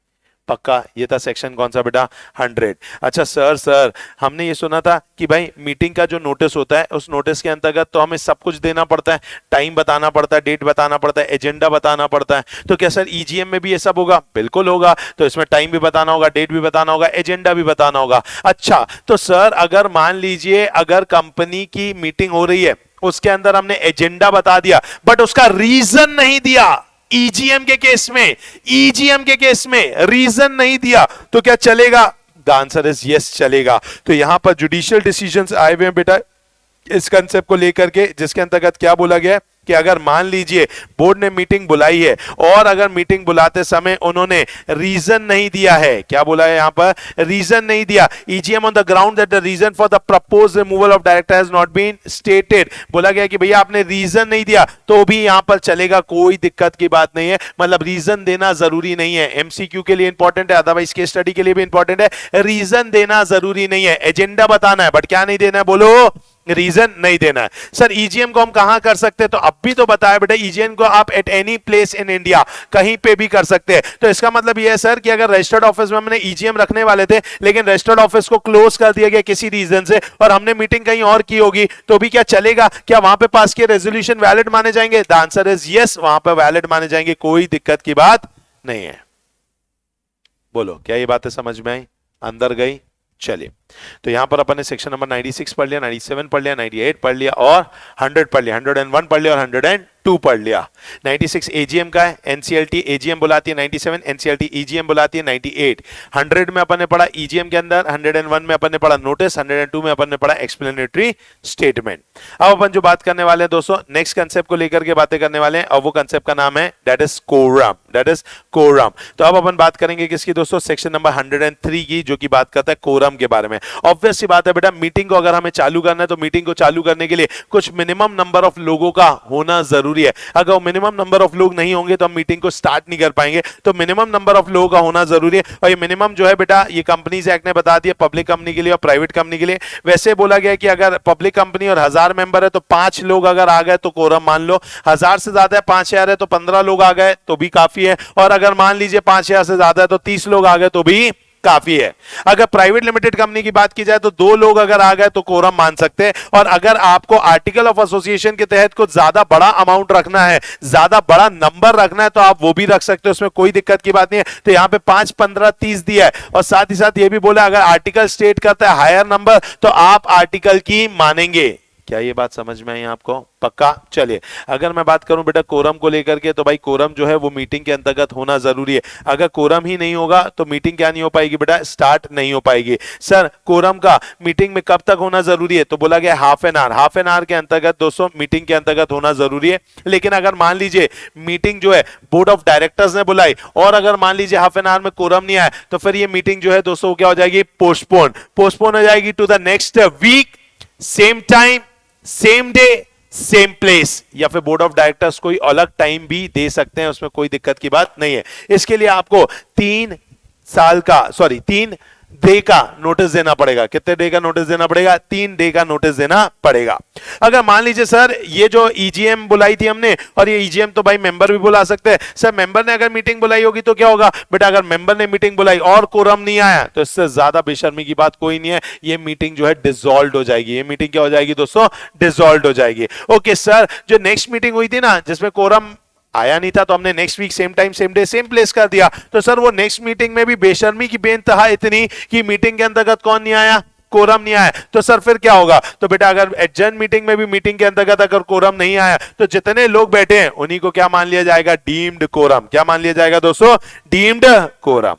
पक्का। ये था सेक्शन कौन सा बेटा, 100। अच्छा सर हमने ये सुना था कि भाई मीटिंग का जो नोटिस होता है, उस नोटिस के अंतर्गत तो हमें सब कुछ देना पड़ता है, टाइम बताना पड़ता है, डेट बताना पड़ता है, एजेंडा बताना पड़ता है। तो क्या सर ईजीएम में भी ये सब होगा? बिल्कुल होगा। तो इसमें टाइम भी बताना होगा, डेट भी बताना होगा, एजेंडा भी बताना होगा। अच्छा तो सर अगर मान लीजिए अगर कंपनी की मीटिंग हो रही है, उसके अंदर हमने एजेंडा बता दिया बट उसका रीजन नहीं दिया, ईजीएम के केस में, ईजीएम के केस में रीजन नहीं दिया, तो क्या चलेगा? द आंसर इज यस, चलेगा। तो यहां पर जुडिशियल डिसीजंस आए हुए हैं बेटा इस कंसेप्ट को लेकर के, जिसके अंतर्गत क्या बोला गया है कि अगर मान लीजिए बोर्ड ने मीटिंग बुलाई है और अगर मीटिंग बुलाते समय उन्होंने रीजन नहीं दिया है, क्या बोला है यहां पर, रीजन नहीं दिया, EGM on the ground that the reason for the proposed removal of director has not been stated, बोला गया कि भैया आपने रीजन नहीं दिया तो भी यहां पर चलेगा, कोई दिक्कत की बात नहीं है। मतलब रीजन देना जरूरी नहीं है, एमसीक्यू के लिए इंपॉर्टेंट है, अदरवाइज केस स्टडी के लिए भी इंपॉर्टेंट है। रीजन देना जरूरी नहीं है, एजेंडा बताना है, बट क्या नहीं देना है, बोलो, रीजन नहीं देना है। सर ईजीएम को हम कहां कर सकते हैं, तो अब भी तो बताया बेटा, ईजीएम को आप at any place in India कहीं पे भी कर सकते हैं। तो इसका मतलब यह है सर कि अगर रजिस्टर्ड ऑफिस में हमने ईजीएम रखने वाले थे लेकिन रजिस्टर्ड ऑफिस को क्लोज कर दिया गया किसी रीजन से और हमने मीटिंग कहीं और की होगी, तो भी क्या चलेगा? क्या वहां पे पास किए रेजोल्यूशन वैलिड माने जाएंगे? द आंसर इज यस, वहां पे वैलिड माने जाएंगे, कोई दिक्कत की बात नहीं है। बोलो क्या ये बातें समझ में आई, अंदर गई? चलिए, तो यहां पर अपन ने सेक्शन नंबर 96 पढ़ लिया, 97 पढ़ लिया, 98 पढ़ लिया और 100 पढ़ लिया, 101 पढ़ लिया और 102 पढ़ लिया। 96 एजीएम का है, एनसीएलटी एजीएम बुलाती है, 97 एनसीएलटी ईजीएम बुलाती है, 98 100 में अपन ने पढ़ा ईजीएम के अंदर, 101 में अपन ने पढ़ा नोटिस, 102 में अपन ने पढ़ा एक्सप्लेनेटरी स्टेटमेंट। अब अपन जो बात करने वाले हैं दोस्तों, नेक्स्ट कंसेप्ट को लेकर के बातें करने वाले हैं और वो कंसेप्ट का नाम है that is quorum, that is quorum. तो अब अपन बात करेंगे किसकी दोस्तों, सेक्शन नंबर 103 की, जो की बात करता है कोरम के बारे में। ऑब्वियस सी बात है बेटा, मीटिंग को अगर हमें चालू करना है तो मीटिंग को चालू करने के लिए कुछ मिनिमम नंबर ऑफ लोगों का होना जरूरी जरूरी है। अगर वो मिनिमम नंबर ऑफ लोग नहीं होंगे तो हम मीटिंग को स्टार्ट नहीं कर पाएंगे। तो मिनिमम नंबर ऑफ लोगों का होना जरूरी है। और ये मिनिमम जो है बेटा, ये कंपनीज एक्ट ने बता दिया पब्लिक कंपनी के लिए और प्राइवेट कंपनी के लिए। वैसे बोला गया कि अगर पब्लिक कंपनी और 1000 मेंबर है तो 5 लोग अगर आ गए तो कोरम मान लो, 1000 से ज्यादा है 5000 है तो 15 लोग आ गए तो भी काफी है, और अगर मान लीजिए 5000 से ज्यादा है तो 30 लोग आ गए तो भी काफी है। अगर प्राइवेट लिमिटेड कंपनी की बात की जाए तो 2 लोग अगर आ गए तो कोरम मान सकते हैं। और अगर आपको आर्टिकल ऑफ एसोसिएशन के तहत कुछ ज्यादा बड़ा अमाउंट रखना है, ज्यादा बड़ा नंबर रखना है, तो आप वो भी रख सकते हो, उसमें कोई दिक्कत की बात नहीं है। तो यहां पे 5, 15, 30 दिया है। और साथ ही साथ ये भी बोला अगर आर्टिकल स्टेट करता है हायर नंबर तो आप आर्टिकल की मानेंगे। क्या ये बात समझ में आई आपको? पक्का? चलिए, अगर मैं बात करूं बेटा कोरम को लेकर के, तो भाई कोरम जो है वो मीटिंग के अंतर्गत होना जरूरी है। अगर कोरम ही नहीं होगा तो मीटिंग क्या नहीं हो पाएगी बेटा? स्टार्ट नहीं हो पाएगी। सर कोरम का मीटिंग में कब तक होना जरूरी है? तो बोला गया half an hour. Half an hour के अंतर्गत दोस्तों मीटिंग के अंतर्गत होना जरूरी है। लेकिन अगर मान लीजिए मीटिंग जो है बोर्ड ऑफ डायरेक्टर्स ने बुलाई और अगर मान लीजिए हाफ एन आवर में कोरम नहीं आया तो फिर ये मीटिंग जो है दोस्तों क्या हो जाएगी? पोस्टपोन हो जाएगी to the next week, same time, same day, same place. या फिर बोर्ड ऑफ डायरेक्टर्स कोई अलग टाइम भी दे सकते हैं, उसमें कोई दिक्कत की बात नहीं है। इसके लिए आपको 3 डे का नोटिस देना पड़ेगा। कितने डे का नोटिस देना पड़ेगा? 3 डे का नोटिस देना पड़ेगा। अगर मान लीजिए सर ये जो ईजीएम बुलाई थी हमने, और ये ईजीएम तो भाई मेंबर भी बुला सकते हैं। सर मेंबर ने अगर मीटिंग बुलाई होगी तो क्या होगा बेटा? अगर मेंबर ने मीटिंग बुलाई और कोरम नहीं आया तो इससे ज्यादा बेशर्मी की बात कोई नहीं है, ये मीटिंग जो है डिसॉल्व हो जाएगी। ये मीटिंग क्या हो जाएगी दोस्तों? डिसॉल्व हो जाएगी। ओके सर, जो नेक्स्ट मीटिंग हुई थी ना जिसमें कोरम आया नहीं था तो हमने next week same time same day same place कर दिया, तो सर वो नेक्स्ट मीटिंग में भी बेशर्मी की बेइंतहा इतनी कि मीटिंग के अंतर्गत कौन नहीं आया? कोरम नहीं आया। तो सर फिर क्या होगा? तो बेटा अगर एडजर्न मीटिंग में भी मीटिंग के अंतर्गत अगर कोरम नहीं आया तो जितने लोग बैठे हैं उन्हीं को क्या मान लिया जाएगा? Deemed quorum. क्या मान लिया जाएगा दोस्तों? Deemed quorum.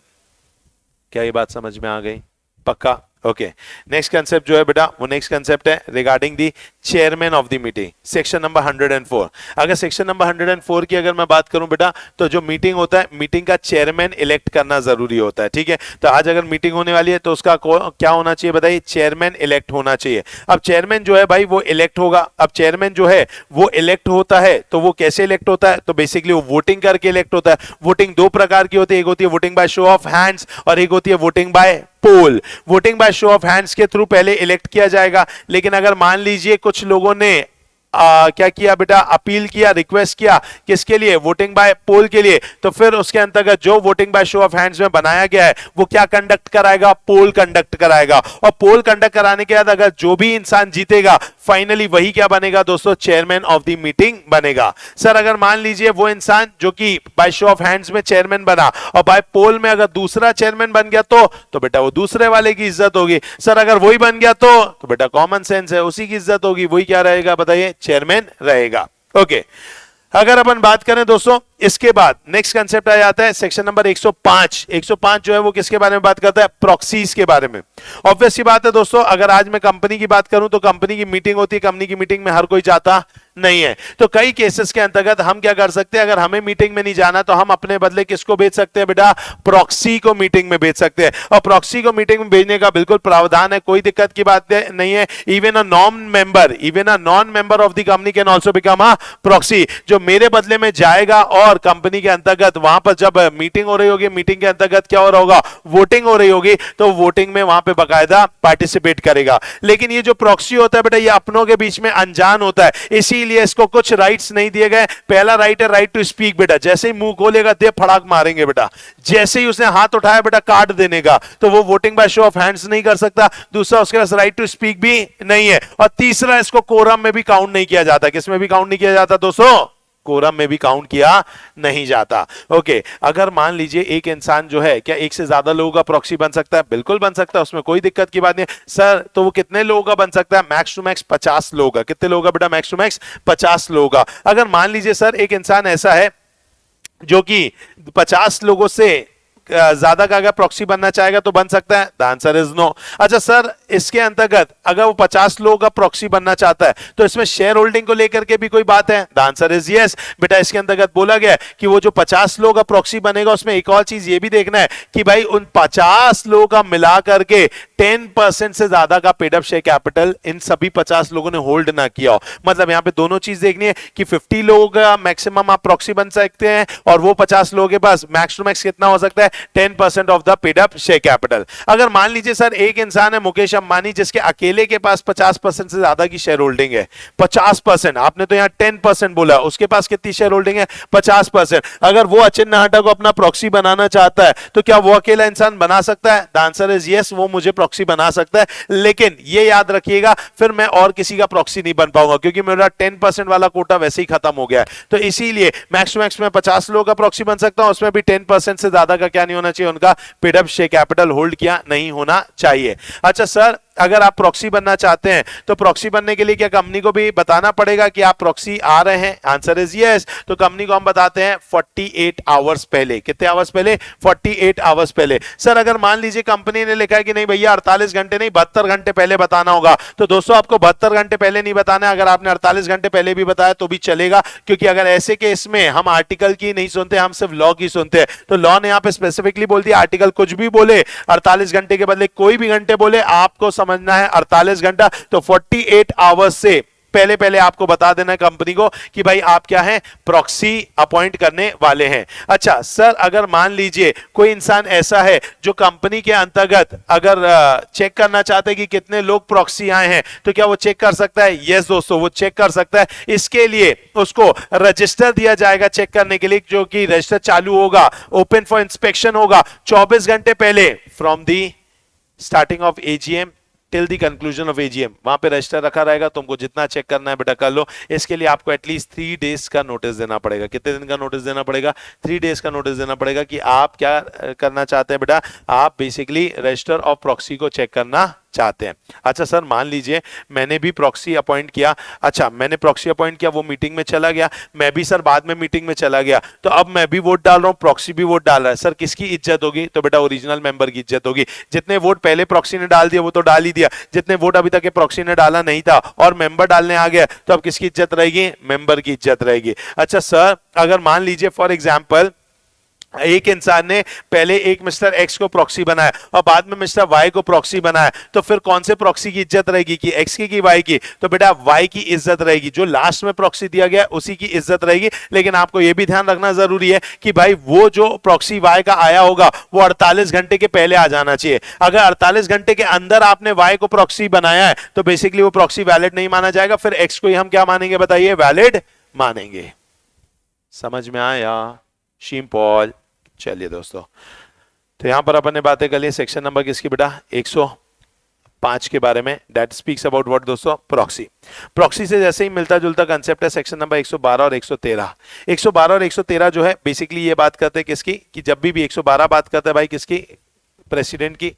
क्या ये बात समझ में आ गई? पक्का? ओके, नेक्स्ट कंसेप्ट जो है बेटा वो नेक्स्ट कंसेप्ट है regarding the chairman of the meeting, section number 104। अगर सेक्शन नंबर 104 की अगर मैं बात करूं बेटा तो जो मीटिंग होता है मीटिंग का चेयरमैन इलेक्ट करना जरूरी होता है। ठीक है, तो आज अगर मीटिंग होने वाली है तो उसका क्या होना चाहिए बताइए? चेयरमैन इलेक्ट होना चाहिए। अब चेयरमैन जो है भाई वो इलेक्ट होगा। अब चेयरमैन जो है वो इलेक्ट होता है तो वो कैसे इलेक्ट होता है? तो बेसिकली वो वोटिंग करके इलेक्ट होता है। वोटिंग 2 प्रकार की होती है, एक होती है voting by show of hands और एक होती है voting by poll. Voting by show of hands के थ्रू पहले इलेक्ट किया जाएगा, लेकिन अगर मान लीजिए कुछ लोगों ने क्या किया बेटा? अपील किया, रिक्वेस्ट किया, किसके लिए? वोटिंग बाय पोल के लिए। तो फिर उसके अंतर्गत जो voting by show of hands में बनाया गया है वो क्या कंडक्ट कराएगा? पोल कंडक्ट कराएगा। और पोल कंडक्ट कराने के बाद अगर जो भी इंसान जीतेगा फाइनली वही क्या बनेगा दोस्तों? चेयरमैन ऑफ द मीटिंग बनेगा। सर अगर मान लीजिए वो इंसान जो कि बाय शो ऑफ हैंड्स में चेयरमैन बना और बाय पोल में अगर दूसरा चेयरमैन बन गया तो बेटा वो दूसरे वाले की इज्जत होगी। सर अगर वही बन गया तो बेटा कॉमन सेंस है, उसी की इज्जत होगी, वही क्या रहेगा बताइए? चेयरमैन रहेगा। ओके, अगर अपन बात करें दोस्तों इसके बाद नेक्स्ट कंसेप्ट आ जाता है सेक्शन नंबर 105। 105 जो है वो किसके बारे में बात करता है? प्रॉक्सीज के बारे में। ऑब्वियस सी बात है दोस्तों, अगर आज मैं कंपनी की बात करूं तो कंपनी की मीटिंग होती है, कंपनी की मीटिंग में हर कोई जाता नहीं है। तो कई केसेस के अंतर्गत हम क्या कर सकते हैं? अगर हमें मीटिंग में नहीं जाना तो हम अपने बदले किसको भेज सकते हैं बेटा? प्रॉक्सी को मीटिंग में भेज सकते हैं। और प्रॉक्सी को मीटिंग में भेजने का बिल्कुल प्रावधान है, कोई दिक्कत की बात नहीं है। Even a non member of the company can also become a proxy. जो मेरे बदले में जाएगा और कंपनी के अंतर्गत वहां पर जब मीटिंग हो रही होगी, मीटिंग के अंतर्गत क्या हो रहा होगा? वोटिंग हो रही होगी, तो वोटिंग में वहां पे बकायदा पार्टिसिपेट करेगा। लेकिन ये जो प्रॉक्सी होता है बेटा ये अपनों के बीच में अनजान होता है, इसीलिए इसको कुछ राइट्स नहीं दिए गए। पहला राइट है राइट टू स्पीक। बेटा जैसे ही मुंह खोलेगा दे फड़ाक मारेंगे बेटा। जैसे ही उसने हाथ उठाया बेटा कार्ड देने का, तो वो voting by show of hands नहीं कर सकता। दूसरा उसके पास राइट टू स्पीक भी नहीं है। और तीसरा इसको कोरम में भी काउंट नहीं किया जाता। किसमें भी काउंट नहीं किया जाता दोस्तों? कोरम में भी काउंट किया नहीं जाता। ओके, अगर मान लीजिए एक इंसान जो है, क्या एक से ज्यादा लोगों का प्रॉक्सी बन सकता है? बिल्कुल बन सकता है, उसमें कोई दिक्कत की बात नहीं। सर तो वो कितने लोगों का बन सकता है? मैक्स टू मैक्स 50 लोगों का। कितने लोगों का बेटा? मैक्स टू मैक्स 50 लोगों का। अगर मान लीजिए सर एक इंसान ऐसा है जो कि 50 लोगों से ज्यादा का अगर प्रॉक्सी बनना चाहेगा तो बन सकता है? The answer is no. अच्छा सर इसके अंतर्गत अगर वो 50 लोगों का प्रॉक्सी बनना चाहता है तो इसमें शेयर होल्डिंग को लेकर के भी कोई बात है? द आंसर इज यस बेटा। इसके अंतर्गत बोला गया कि वो जो 50 लोगों का प्रॉक्सी बनेगा उसमें एक और चीज ये भी देखना है कि भाई उन 50 लोगों का मिला करके 10% से ज्यादा का paid up share capital in सभी 50 लोगों ने होल्ड ना किया हो। मतलब यहां पे दोनों चीज देखनी है कि 50 लोगों का मैक्सिमम आप प्रॉक्सी बन सकते हैं और वो 50 लोगों के पास मैक्स टू मैक्स कितना हो सकता है? 10% of the paid up share capital. अगर मान लीजिए सर एक इंसान है मुकेश अंबानी जिसके अकेले के पास 50% से ज्यादा की शेयर होल्डिंग है, 50%, आपने तो यहां 10% बोला, उसके पास कितनी शेयर होल्डिंग है? 50%। अगर वो अचिन नाहटा को अपना प्रॉक्सी बनाना चाहता है तो क्या वो अकेला इंसान बना सकता है? द आंसर इज यस, वो मुझे प्रॉक्सी बना सकता है, लेकिन ये याद रखिएगा फिर मैं और किसी का प्रॉक्सी नहीं बन पाऊंगा क्योंकि मेरा 10% वाला कोटा वैसे ही खत्म हो गया है। तो इसीलिए मैक्स टू मैक्स मैं 50 लोगों का प्रॉक्सी बन सकता हूं, उसमें भी 10% से ज्यादा का क्या नहीं होना चाहिए? उनका paid up share capital hold किया नहीं होना चाहिए। अच्छा सर, अगर आप प्रॉक्सी बनना चाहते हैं तो प्रॉक्सी बनने के लिए क्या कंपनी को भी बताना पड़ेगा कि आप प्रॉक्सी आ रहे हैं? Answer is yes. तो कंपनी को हम बताते हैं 48 आवर्स पहले। कितने आवर्स पहले? 48 आवर्स पहले। सर अगर मान लीजिए कंपनी ने लिखा है कि नहीं भैया 48 घंटे नहीं 72 घंटे पहले बताना होगा, तो दोस्तों आपको 72 घंटे पहले नहीं बताना है। अगर आपने 48 घंटे पहले भी बताया तो भी चलेगा, क्योंकि अगर ऐसे केस में हम आर्टिकल की नहीं सुनते, हम सिर्फ लॉ की सुनते हैं। तो लॉ ने यहां पे स्पेसिफिकली बोल दिया आर्टिकल कुछ भी बोले, 48 घंटे के बदले कोई भी घंटे बोले, आपको समझना है 48 घंटा। तो 48 आवर्स से पहले पहले आपको बता देना है कंपनी को कि भाई आप क्या है, प्रॉक्सी अपॉइंट करने वाले हैं। अच्छा सर, अगर मान लीजिए कोई इंसान ऐसा है जो कंपनी के अंतर्गत अगर चेक करना चाहते हैं कि कितने लोग प्रॉक्सी आए हैं, तो क्या वो चेक कर सकता है? यस दोस्तों, वो चेक कर सकता है। इसके लिए उसको रजिस्टर दिया जाएगा चेक करने के लिए, जो कि रजिस्टर चालू होगा, ओपन फॉर इंस्पेक्शन होगा 24 घंटे पहले from the starting of AGM till the conclusion of AGM. वहां पे रजिस्टर रखा रहेगा, तुमको जितना चेक करना है बेटा कर लो। इसके लिए आपको एटलीस्ट 3 डेज का नोटिस देना पड़ेगा। कितने दिन का नोटिस देना पड़ेगा? 3 डेज का नोटिस देना पड़ेगा कि आप क्या करना चाहते हैं बेटा, आप बेसिकली रजिस्टर ऑफ प्रॉक्सी को चेक करना चाहते हैं। अच्छा सर, मान लीजिए मैंने भी प्रॉक्सी अपॉइंट किया। अच्छा, मैंने प्रॉक्सी अपॉइंट किया, वो मीटिंग में चला गया, मैं भी सर बाद में मीटिंग में चला गया, तो अब मैं भी वोट डाल रहा हूं, प्रॉक्सी भी वोट डाल रहा है। सर किसकी इज्जत होगी? तो बेटा ओरिजिनल मेंबर की इज्जत होगी। जितने वोट पहले प्रॉक्सी ने डाल दिया वो तो डाल ही दिया, जितने वोट अभी तक प्रॉक्सी ने डाला नहीं था और मेंबर डालने आ गया, तो अब किसकी इज्जत रहेगी? मेंबर की इज्जत रहेगी। अच्छा सर, अगर मान लीजिए फॉर एग्जाम्पल एक इंसान ने पहले एक मिस्टर एक्स को प्रॉक्सी बनाया और बाद में मिस्टर वाई को प्रॉक्सी बनाया, तो फिर कौन से प्रॉक्सी की इज्जत रहेगी, कि एक्स की वाई की? तो बेटा वाई की इज्जत रहेगी। जो लास्ट में प्रॉक्सी दिया गया उसी की इज्जत रहेगी। लेकिन आपको यह भी ध्यान रखना जरूरी है कि भाई वो जो प्रॉक्सी वाई का आया होगा वो 48 घंटे के पहले आ जाना चाहिए। अगर 48 घंटे के अंदर आपने वाई को प्रॉक्सी बनाया है तो बेसिकली वो प्रॉक्सी वैलिड नहीं माना जाएगा, फिर एक्स को ही हम क्या मानेंगे बताइए? वैलिड मानेंगे। समझ में आया शीम पॉल? चलिए दोस्तों, तो यहां पर अपन ने बातें कर ली सेक्शन नंबर किसकी बेटा? 105 के बारे में। दैट स्पीक्स अबाउट व्हाट दोस्तों? प्रॉक्सी। प्रॉक्सी से जैसे ही मिलता जुलता कंसेप्ट है सेक्शन नंबर 112 और 113। 112 और 113 जो है बेसिकली ये बात करते हैं किसकी, कि जब भी 112 बात करता है भाई किसकी? प्रेसिडेंट की।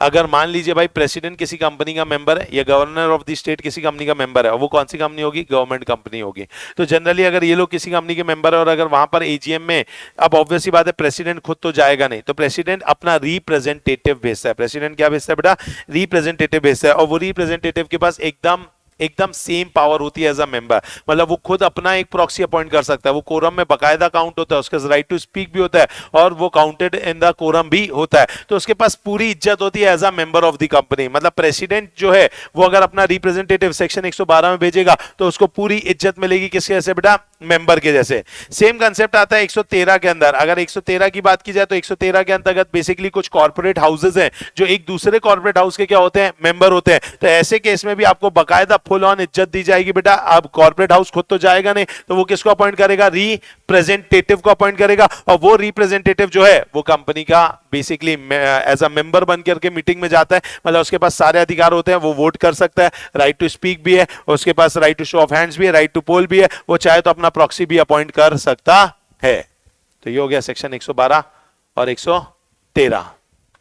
अगर मान लीजिए भाई प्रेसिडेंट किसी कंपनी का मेंबर है या गवर्नर ऑफ द स्टेट किसी कंपनी का मेंबर है, और वो कौन सी कंपनी होगी? गवर्नमेंट कंपनी होगी। तो जनरली अगर ये लोग किसी कंपनी के मेंबर है और अगर वहां पर एजीएम में, अब ऑब्वियस सी बात है प्रेसिडेंट खुद तो जाएगा नहीं, तो प्रेसिडेंट अपना रिप्रेजेंटेटिव भेजता है। प्रेसिडेंट क्या भेजता है बेटा? रिप्रेजेंटेटिव भेजता है। और वो रिप्रेजेंटेटिव के पास एकदम सेम पावर होती है एज अ मेंबर। मतलब वो खुद अपना एक प्रॉक्सी अपॉइंट कर सकता है, वो कोरम में बकायदा काउंट होता है, उसका राइट टू स्पीक भी होता है और वो काउंटेड इन द कोरम भी होता है। तो उसके पास पूरी इज्जत होती है as a member of the company. मतलब प्रेसिडेंट जो है वो अगर अपना रिप्रेजेंटेटिव सेक्शन 112 में भेजेगा तो उसको पूरी इज्जत मिलेगी किसके जैसे बेटा? मेंबर के जैसे। सेम कंसेप्ट आता है 113 के अंदर। अगर 113 की बात की जाए तो 113 के अंतर्गत बेसिकली कुछ कॉर्पोरेट हाउसेज हैं जो एक दूसरे कॉर्पोरेट हाउस के क्या होते हैं? मेंबर होते हैं। तो ऐसे केस में भी आपको बकायदा फुल ऑन इज्जत दी जाएगी बेटा। अब कॉर्पोरेट हाउस खुद तो जाएगा नहीं, तो वो किसको अपॉइंट करेगा? रिप्रेजेंटेटिव को अपॉइंट करेगा। और वो रिप्रेजेंटेटिव जो है वो कंपनी का बेसिकली एज अ मेंबर बन करके मीटिंग में जाता है। मतलब उसके पास सारे अधिकार होते हैं, वो वोट कर सकता है, राइट टू स्पीक भी है, उसके पास right to show of hands भी है, राइट टू पोल भी है, वो चाहे तो अपना प्रॉक्सी भी अपॉइंट कर सकता है। तो ये हो गया सेक्शन 112 और 113।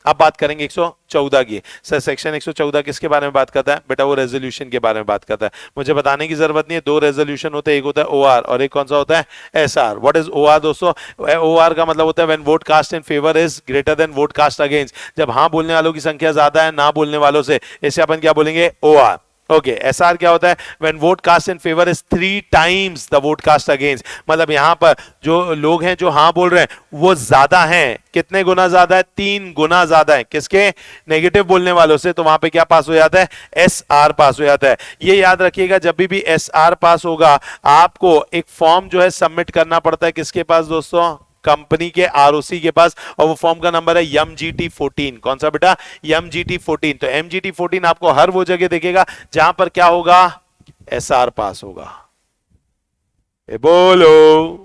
अब बात करेंगे 114 की। सर सेक्शन 114 किसके बारे में बात करता है? बेटा वो रेजोल्यूशन के बारे में बात करता है। मुझे बताने की जरूरत नहीं है, दो रेजोल्यूशन होते हैं, एक होता है ओआर और एक कौन सा होता है? एसआर। व्हाट इज ओआर दोस्तों? ओआर का मतलब होता है when vote cast in favour is greater than vote cast against. जब हाँ बोलने वालों की संख्या ज्यादा है ना बोलने वालों से, इसे अपन क्या बोलेंगे? ओआर। ओके, एसआर क्या होता है? When vote cast in favour is 3 times the vote cast against. मतलब यहां पर जो लोग हैं जो हाँ बोल रहे हैं वो ज्यादा हैं। कितने गुना ज्यादा है? 3 गुना ज्यादा है। किसके? नेगेटिव बोलने वालों से। तो वहां पे क्या पास हो जाता है? एसआर पास हो जाता है। ये याद रखिएगा, जब भी एसआर पास होगा आपको एक फॉर्म जो है सबमिट करना पड़ता है। किसके पास दोस्तों? कंपनी के आरओसी के पास, और वो फॉर्म का नंबर है MGT14। कौन सा बेटा? MGT14। तो MGT14 आपको हर वो जगह देखेगा जहां पर क्या होगा? एसआर पास होगा। बोलो।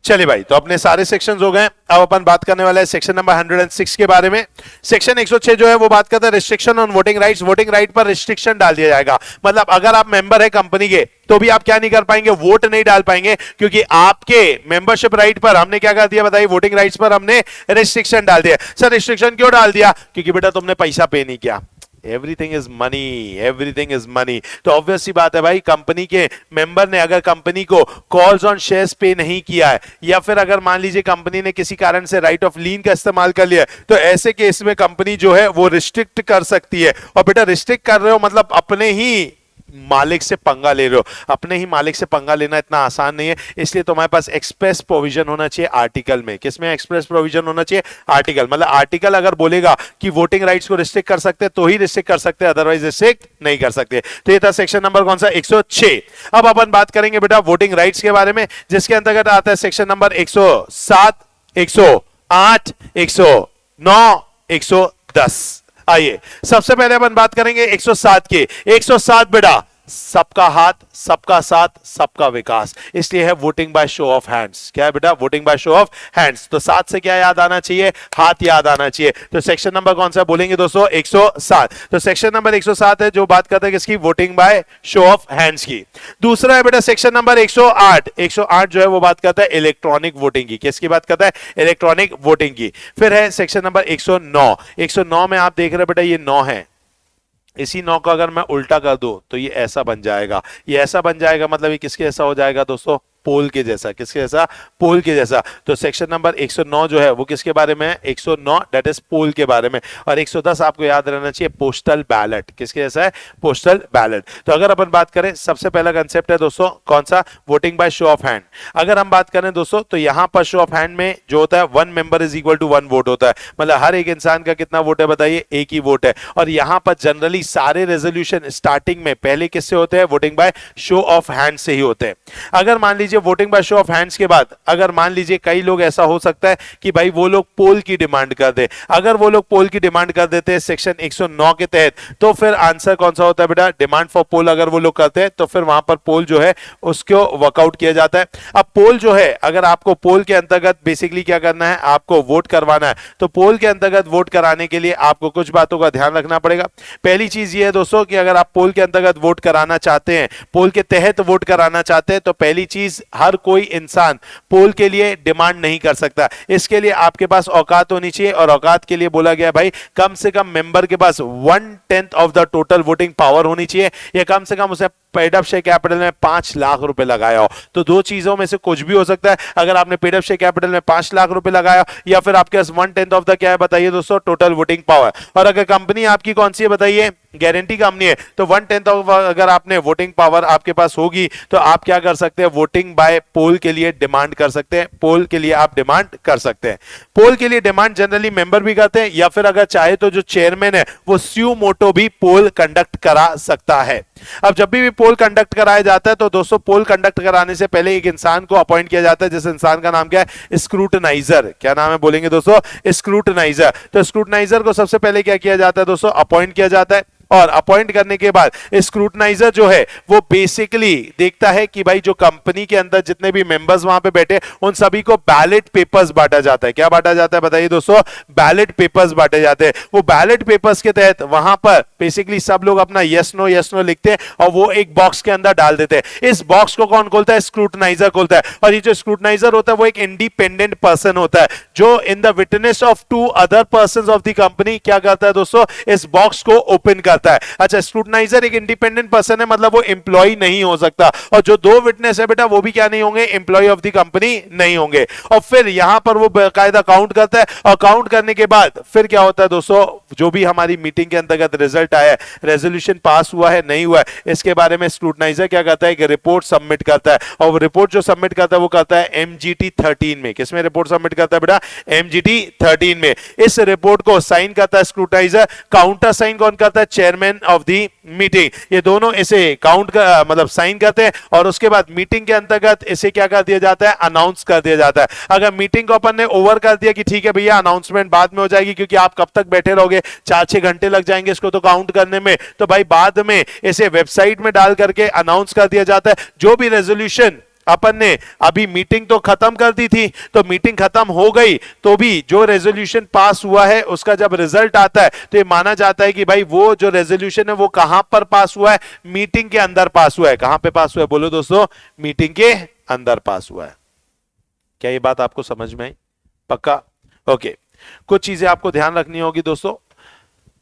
चलिए भाई, तो अपने सारे सेक्शंस हो गए। अब अपन बात करने वाले हैं सेक्शन नंबर 106 के बारे में। सेक्शन 106 जो है वो बात करता है restriction on voting rights. Voting right पर रिस्ट्रिक्शन डाल दिया जाएगा। मतलब अगर आप मेंबर है कंपनी के तो भी आप क्या नहीं कर पाएंगे? वोट नहीं डाल पाएंगे, क्योंकि आपके मेंबरशिप राइट पर हमने क्या कर दिया? बताइए, वोटिंग राइट्स पर हमने रिस्ट्रिक्शन डाल दिया। सर रिस्ट्रिक्शन क्यों डाल दिया? क्योंकि बेटा तुमने पैसा पे नहीं किया। Everything is money, everything is money. तो ऑब्वियस सी बात है भाई, कंपनी के मेंबर ने अगर कंपनी को कॉल्स ऑन शेयर्स पे नहीं किया है, या फिर अगर मान लीजिए कंपनी ने किसी कारण से राइट ऑफ लीन का इस्तेमाल कर लिया है, तो ऐसे केस में कंपनी जो है वो रिस्ट्रिक्ट कर सकती है। और बेटा रिस्ट्रिक्ट कर रहे हो मतलब अपने ही मालिक से पंगा ले रहे हो। अपने ही मालिक से पंगा लेना इतना आसान नहीं है, इसलिए तुम्हारे पास एक्सप्रेस प्रोविजन होना चाहिए आर्टिकल में। किसमें एक्सप्रेस प्रोविजन होना चाहिए? आर्टिकल। मतलब आर्टिकल अगर बोलेगा कि वोटिंग राइट्स को रिस्ट्रिक्ट कर सकते हैं तो ही रिस्ट्रिक्ट कर सकते हैं, अदरवाइज रिस्ट्रिक्ट नहीं कर सकते। तो ये था सेक्शन नंबर कौन सा? 106। अब अपन बात करेंगे बेटा वोटिंग राइट्स के बारे में, जिसके अंतर्गत आता है सेक्शन नंबर 107, 108, 109, 110। आइए सबसे पहले अपन बात करेंगे 107 की। 107 बेटा सबका हाथ, सबका साथ, सबका विकास, इसलिए है voting by show of hands. क्या है बेटा? Voting by show of hands. तो साथ से क्या याद आना चाहिए? हाथ याद आना चाहिए। तो सेक्शन नंबर कौन सा बोलेंगे दोस्तों? 107। तो सेक्शन नंबर 107 है जो बात करता है किसकी? Voting by show of hands की। दूसरा है बेटा सेक्शन नंबर 108। 108 जो है वो बात करता है इलेक्ट्रॉनिक वोटिंग की। किसकी बात करता है? इलेक्ट्रॉनिक वोटिंग की। फिर है सेक्शन नंबर 109। 109 में आप देख रहे बेटा ये 9 है। इसी 9 को अगर मैं उल्टा कर दूं तो ये ऐसा बन जाएगा। ये ऐसा बन जाएगा मतलब ये किसके जैसा हो जाएगा दोस्तों? पोल के जैसा। किसके जैसा? पोल के जैसा। तो सेक्शन नंबर 109 जो है वो किसके बारे में है? 109 दैट इज पोल के बारे में। और 110 आपको याद रहना चाहिए पोस्टल बैलेट। किसके जैसा है? Postal ballot. तो अगर अपन बात करें, सबसे पहला कंसेप्ट है दोस्तों कौन सा? Voting by show of hand. अगर हम बात करें दोस्तों तो यहां पर शो ऑफ हैंड में जो होता है 1 member is equal to 1 vote होता है। मतलब हर एक इंसान का कितना वोट है बताइए? एक ही वोट है। और यहां पर जनरली सारे रेजोल्यूशन स्टार्टिंग में पहले किससे होते हैं? Voting by show of hand से ही होते हैं। अगर मान लीजिए voting by show of hands के बाद अगर मान लीजिए कई लोग ऐसा हो सकता है कि भाई वो लोग पोल की डिमांड कर दे। अगर वो लोग पोल की डिमांड कर देते हैं सेक्शन 109 के तहत, तो फिर आंसर कौन सा होता है बेटा? डिमांड फॉर पोल अगर वो लोग करते हैं तो फिर वहां पर पोल जो है उसको वर्कआउट किया जाता है। अब पोल जो है, अगर आपको पोल के अंतर्गत बेसिकली क्या करना है? आपको वोट करवाना है। तो पोल के अंतर्गत वोट कराने के लिए आपको कुछ बातों का ध्यान रखना पड़ेगा। पहली चीज ये है दोस्तों कि अगर आप पोल के अंतर्गत वोट कराना चाहते हैं, पोल के तहत वोट कराना चाहते हैं, तो पहली चीज हर कोई इंसान पोल के लिए डिमांड नहीं कर सकता। इसके लिए आपके पास औकात होनी चाहिए, और औकात के लिए बोला गया भाई कम से कम मेंबर के पास 1/10 of the total voting power होनी चाहिए, या कम से कम उसे पेड अप शेयर कैपिटल में 5 लाख रुपए लगाया हो। तो दो चीजों में से कुछ भी हो सकता है। अगर आपने पेड अप शेयर कैपिटल में 5 लाख रुपए लगाया, या फिर आपके पास 1/10 ऑफ द क्या है बताइए दोस्तों? Total voting power. और अगर कंपनी आपकी कौन सी है बताइए? गारंटी कंपनी है, तो 1/10 ऑफ अगर आपने वोटिंग पावर आपके पास होगी तो आप क्या कर सकते हैं? वोटिंग बाय पोल के लिए डिमांड कर सकते हैं। पोल के लिए आप डिमांड कर सकते हैं। पोल के लिए डिमांड जनरली मेंबर भी करते हैं, या फिर अगर चाहे तो जो चेयरमैन है वो स्यू मोटो भी पोल कंडक्ट करा सकता है। अब जब भी पोल कंडक्ट कराया जाता है तो दोस्तों पोल कंडक्ट कराने से पहले एक इंसान को अपॉइंट किया जाता है, जिस इंसान का नाम क्या है? स्क्रूटनाइजर। क्या नाम है बोलेंगे दोस्तों? स्क्रूटनाइजर। तो स्क्रूटनाइजर को सबसे पहले क्या किया जाता है दोस्तों? अपॉइंट किया जाता है। और अपॉइंट करने के बाद स्क्रूटनाइजर जो है वो बेसिकली देखता है कि भाई जो कंपनी के अंदर जितने भी मेंबर्स वहां पे बैठे उन सभी को बैलेट पेपर्स बांटा जाता है। क्या बांटा जाता है बताइए दोस्तों? बैलेट पेपर्स बांटे जाते हैं। वो बैलेट पेपर्स के तहत वहां पर बेसिकली सब लोग अपना यस नो लिखते हैं और वो एक बॉक्स के अंदर डाल देते हैं। इस बॉक्स को कौन खोलता है? स्क्रूटनाइजर खोलता है। और ये जो स्क्रूटनाइजर होता है वो एक इंडिपेंडेंट पर्सन होता है जो in the witness of two other persons of the company क्या करता है दोस्तों? इस बॉक्स को ओपन करता है। अच्छा, स्क्रूटनाइजर एक इंडिपेंडेंट पर्सन है, मतलब वो एम्प्लॉय नहीं हो सकता। और जो दो विटनेस है बेटा वो भी क्या नहीं होंगे? एम्प्लॉय ऑफ द कंपनी नहीं होंगे। और फिर यहां पर वो बाकायदा काउंट करता है और काउंट करने के बाद फिर क्या होता है दोस्तों? जो भी हमारी मीटिंग के अंतर्गत रिजल्ट आया है, रेजोल्यूशन पास हुआ है नहीं हुआ है, इसके बारे में स्क्रूटनाइजर क्या करता है? एक रिपोर्ट सबमिट करता है। और रिपोर्ट जो सबमिट करता है वो करता है MGT 13 में। किसमें रिपोर्ट सबमिट करता है बेटा? MGT 13 में। इस रिपोर्ट को साइन करता है स्क्रूटनाइजर। काउंटर साइन कौन करता है? Chairman of the meeting. ये दोनों इसे काउंट का मतलब साइन करते हैं और उसके बाद मीटिंग के अंतर्गत इसे क्या कर दिया जाता है? अनाउंस कर दिया जाता है। अगर मीटिंग को अपन ने ओवर कर दिया कि ठीक है भैया अनाउंसमेंट बाद में हो जाएगी क्योंकि आप कब तक बैठे रहोगे, 4-6 घंटे लग जाएंगे इसको तो काउंट करने में, तो भाई बाद में इसे वेबसाइट में डाल करके अनाउंस कर दिया जाता है। जो भी रेजोल्यूशन अपन ने अभी मीटिंग तो खत्म कर दी थी, तो मीटिंग खत्म हो गई तो भी जो रेजोल्यूशन पास हुआ है उसका जब रिजल्ट आता है तो ये माना जाता है कि भाई वो जो रेजोल्यूशन है वो कहां पर पास हुआ है? मीटिंग के अंदर पास हुआ है। कहां पे पास हुआ है बोलो दोस्तों? मीटिंग के अंदर पास हुआ है। क्या ये बात आपको समझ में आई? पक्का? ओके। कुछ चीजें आपको ध्यान रखनी होगी दोस्तों।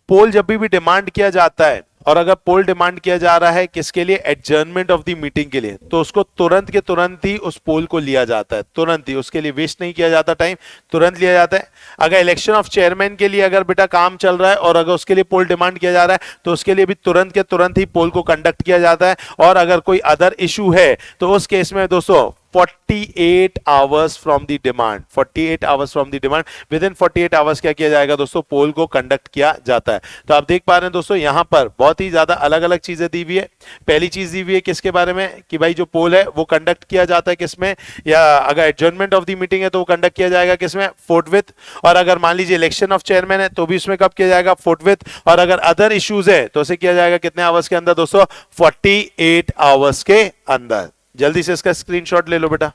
पोल जब भी डिमांड किया जाता है और अगर पोल डिमांड किया जा रहा है किसके लिए? एडजर्नमेंट ऑफ द मीटिंग के लिए, तो उसको तुरंत के तुरंत ही उस पोल को लिया जाता है। तुरंत ही, उसके लिए वेस्ट नहीं किया जाता टाइम, तुरंत लिया जाता है। अगर इलेक्शन ऑफ चेयरमैन के लिए अगर बेटा काम चल रहा है और अगर उसके लिए पोल डिमांड किया जा रहा है तो उसके लिए भी तुरंत के तुरंत ही पोल को कंडक्ट किया जाता है। और अगर कोई अदर इशू है तो उस केस में दोस्तों 48 hours from the demand, 48 hours from the demand, with in 48 hours क्या किया जाएगा दोस्तों? पोल को कंडक्ट किया जाता है। तो आप देख पा रहे हैं दोस्तों यहां पर बहुत ही ज्यादा अलग अलग चीजें दी हुई है। पहली चीज दी हुई है किसके बारे में? कि भाई जो पोल है वो कंडक्ट किया जाता है किसमें, या अगर एडजर्नमेंट ऑफ द मीटिंग है तो वो कंडक्ट किया जाएगा किसमें? फोर्टविथ। और अगर मान लीजिए इलेक्शन ऑफ चेयरमैन है तो भी उसमें कब किया जाएगा? फोर्टविथ। और अगर अदर इश्यूज है तो उसे किया जाएगा कितने आवर्स के अंदर दोस्तों? 48 आवर्स के अंदर। जल्दी से इसका स्क्रीनशॉट ले लो बेटा।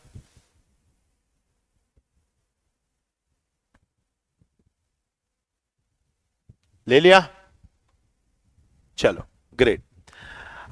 ले लिया? चलो ग्रेट,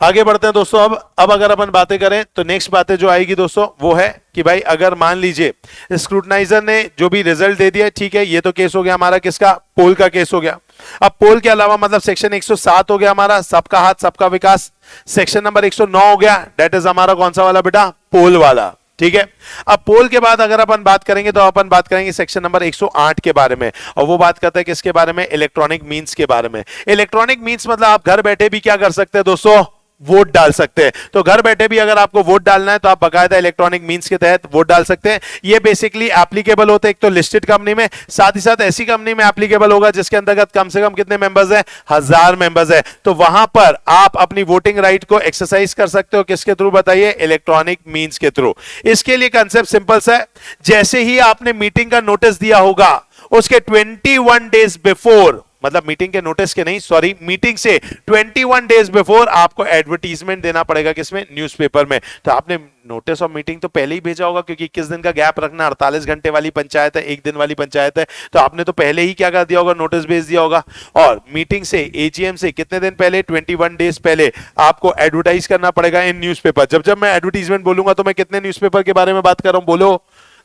आगे बढ़ते हैं दोस्तों। अब अगर अपन बातें करें तो नेक्स्ट बातें जो आएगी दोस्तों वो है कि भाई अगर मान लीजिए स्क्रूटनाइजर ने जो भी रिजल्ट दे दिया, ठीक है, ये तो केस हो गया हमारा किसका? पोल का केस हो गया। अब पोल के अलावा मतलब सेक्शन 107 हो गया हमारा, सबका हाथ सबका विकास। सेक्शन नंबर 109 हो गया, डेट इज हमारा कौन सा वाला बेटा? पोल वाला। ठीक है, अब पोल के बाद अगर अपन बात करेंगे तो अपन बात करेंगे सेक्शन नंबर 108 के बारे में, और वो बात करता है किसके बारे में? इलेक्ट्रॉनिक मींस के बारे में। इलेक्ट्रॉनिक मींस मतलब आप घर बैठे भी क्या कर सकते हैं दोस्तों? वोट डाल सकते हैं। तो घर बैठे भी अगर आपको वोट डालना है तो आप बकायदा इलेक्ट्रॉनिक मींस के तहत वोट डाल सकते हैं। ये बेसिकली एप्लीकेबल होते हैं एक तो लिस्टेड कंपनी में, साथ ही साथ ऐसी कंपनी में एप्लीकेबल होगा जिसके अंतर्गत कम से कम कितने मेंबर्स हैं? 1000 मेंबर्स है। तो वहां पर आप अपनी वोटिंग राइट को एक्सरसाइज कर सकते हो किसके थ्रू बताइए? इलेक्ट्रॉनिक मींस के थ्रू। इसके लिए कंसेप्ट सिंपल सा है, जैसे ही आपने मीटिंग का नोटिस दिया होगा उसके 21 डेज बिफोर, मतलब मीटिंग के नोटिस के नहीं, सॉरी, मीटिंग से 21 डेज बिफोर आपको एडवर्टीजमेंट देना पड़ेगा किसमें? न्यूज़पेपर में। तो आपने नोटिस ऑफ मीटिंग तो पहले ही भेजा होगा क्योंकि 21 दिन का गैप रखना, 48 घंटे वाली पंचायत है, एक दिन वाली पंचायत है, तो आपने तो पहले ही क्या कर दिया होगा? नोटिस भेज दिया होगा। और मीटिंग से, एजीएम से कितने दिन पहले? 21 डेज पहले आपको एडवर्टाइज करना पड़ेगा इन न्यूज़पेपर। जब मैं एडवर्टीजमेंट बोलूंगा तो मैं कितने न्यूज़पेपर के बारे में बात कर रहा हूं बोलो?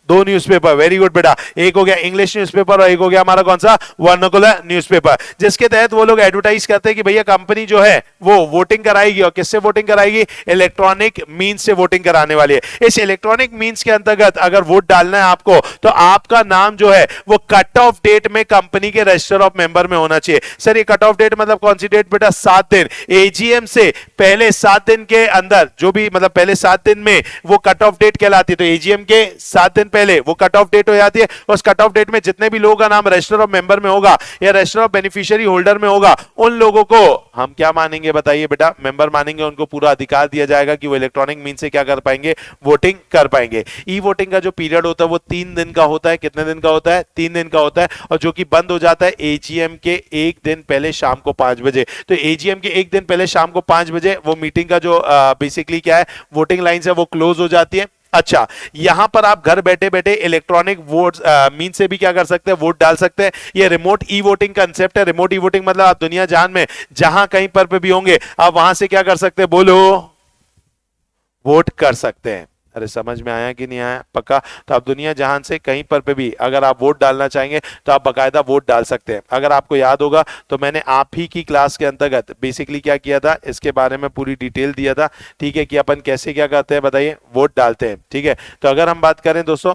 2 न्यूज़पेपर। वेरी गुड बेटा, एक हो गया इंग्लिश न्यूज़पेपर और एक हो गया हमारा कौन सा? वर्नाकुलर न्यूज़पेपर, जिसके तहत वो लोग एडवर्टाइज करते हैं कि भैया कंपनी जो है वो वोटिंग कराएगी। और किससे वोटिंग कराएगी? इलेक्ट्रॉनिक मींस से वोटिंग कराने वाली है। इस इलेक्ट्रॉनिक मींस के अंतर्गत अगर वोट डालना है आपको तो आपका नाम जो है वो कट ऑफ डेट में कंपनी के रजिस्टर ऑफ मेंबर में होना चाहिए। सर ये कट ऑफ डेट मतलब कौन सी डेट बेटा? 7 दिन। एजीएम से पहले 7 दिन के अंदर, जो भी मतलब पहले 7 दिन में वो कट ऑफ डेट कहलाती है। तो एजीएम के 7 दिन पहले वो कट ऑफ डेट हो जाती है। उस कट ऑफ डेट में जितने भी लोगों का नाम रजिस्टर ऑफ मेंबर में होगा या रजिस्टर ऑफ बेनिफिशियरी होल्डर में होगा, उन लोगों को हम क्या मानेंगे बताइए बेटा, मेंबर मानेंगे। उनको पूरा अधिकार दिया जाएगा कि वो इलेक्ट्रॉनिक मीन से क्या कर पाएंगे, वोटिंग कर पाएंगे। ई वोटिंग का जो पीरियड होता है वो 3 दिन का होता है। कितने दिन का होता है? 3 दिन का होता है, और जो कि बंद हो जाता है एजीएम के एक दिन पहले शाम को 5 बजे। तो एजीएम के एक दिन पहले शाम को 5 बजे वो मीटिंग का जो बेसिकली क्या है, वोटिंग लाइन है, वो क्लोज हो जाती है। अच्छा, यहां पर आप घर बैठे बैठे इलेक्ट्रॉनिक वोट मीन से भी क्या कर सकते हैं, वोट डाल सकते हैं। ये रिमोट ई वोटिंग कंसेप्ट है। रिमोट ई वोटिंग मतलब आप दुनिया जहान में जहां कहीं पर पे भी होंगे, आप वहां से क्या कर सकते हैं, बोलो, वोट कर सकते हैं। अरे समझ में आया कि नहीं आया? पक्का? तो आप दुनिया जहान से कहीं पर पे भी अगर आप वोट डालना चाहेंगे तो आप बकायदा वोट डाल सकते हैं। अगर आपको याद होगा तो मैंने आप ही की क्लास के अंतर्गत बेसिकली क्या किया था, इसके बारे में पूरी डिटेल दिया था, ठीक है, कि अपन कैसे क्या करते हैं बताइए, वोट डालते हैं। ठीक है, तो अगर हम बात करें दोस्तों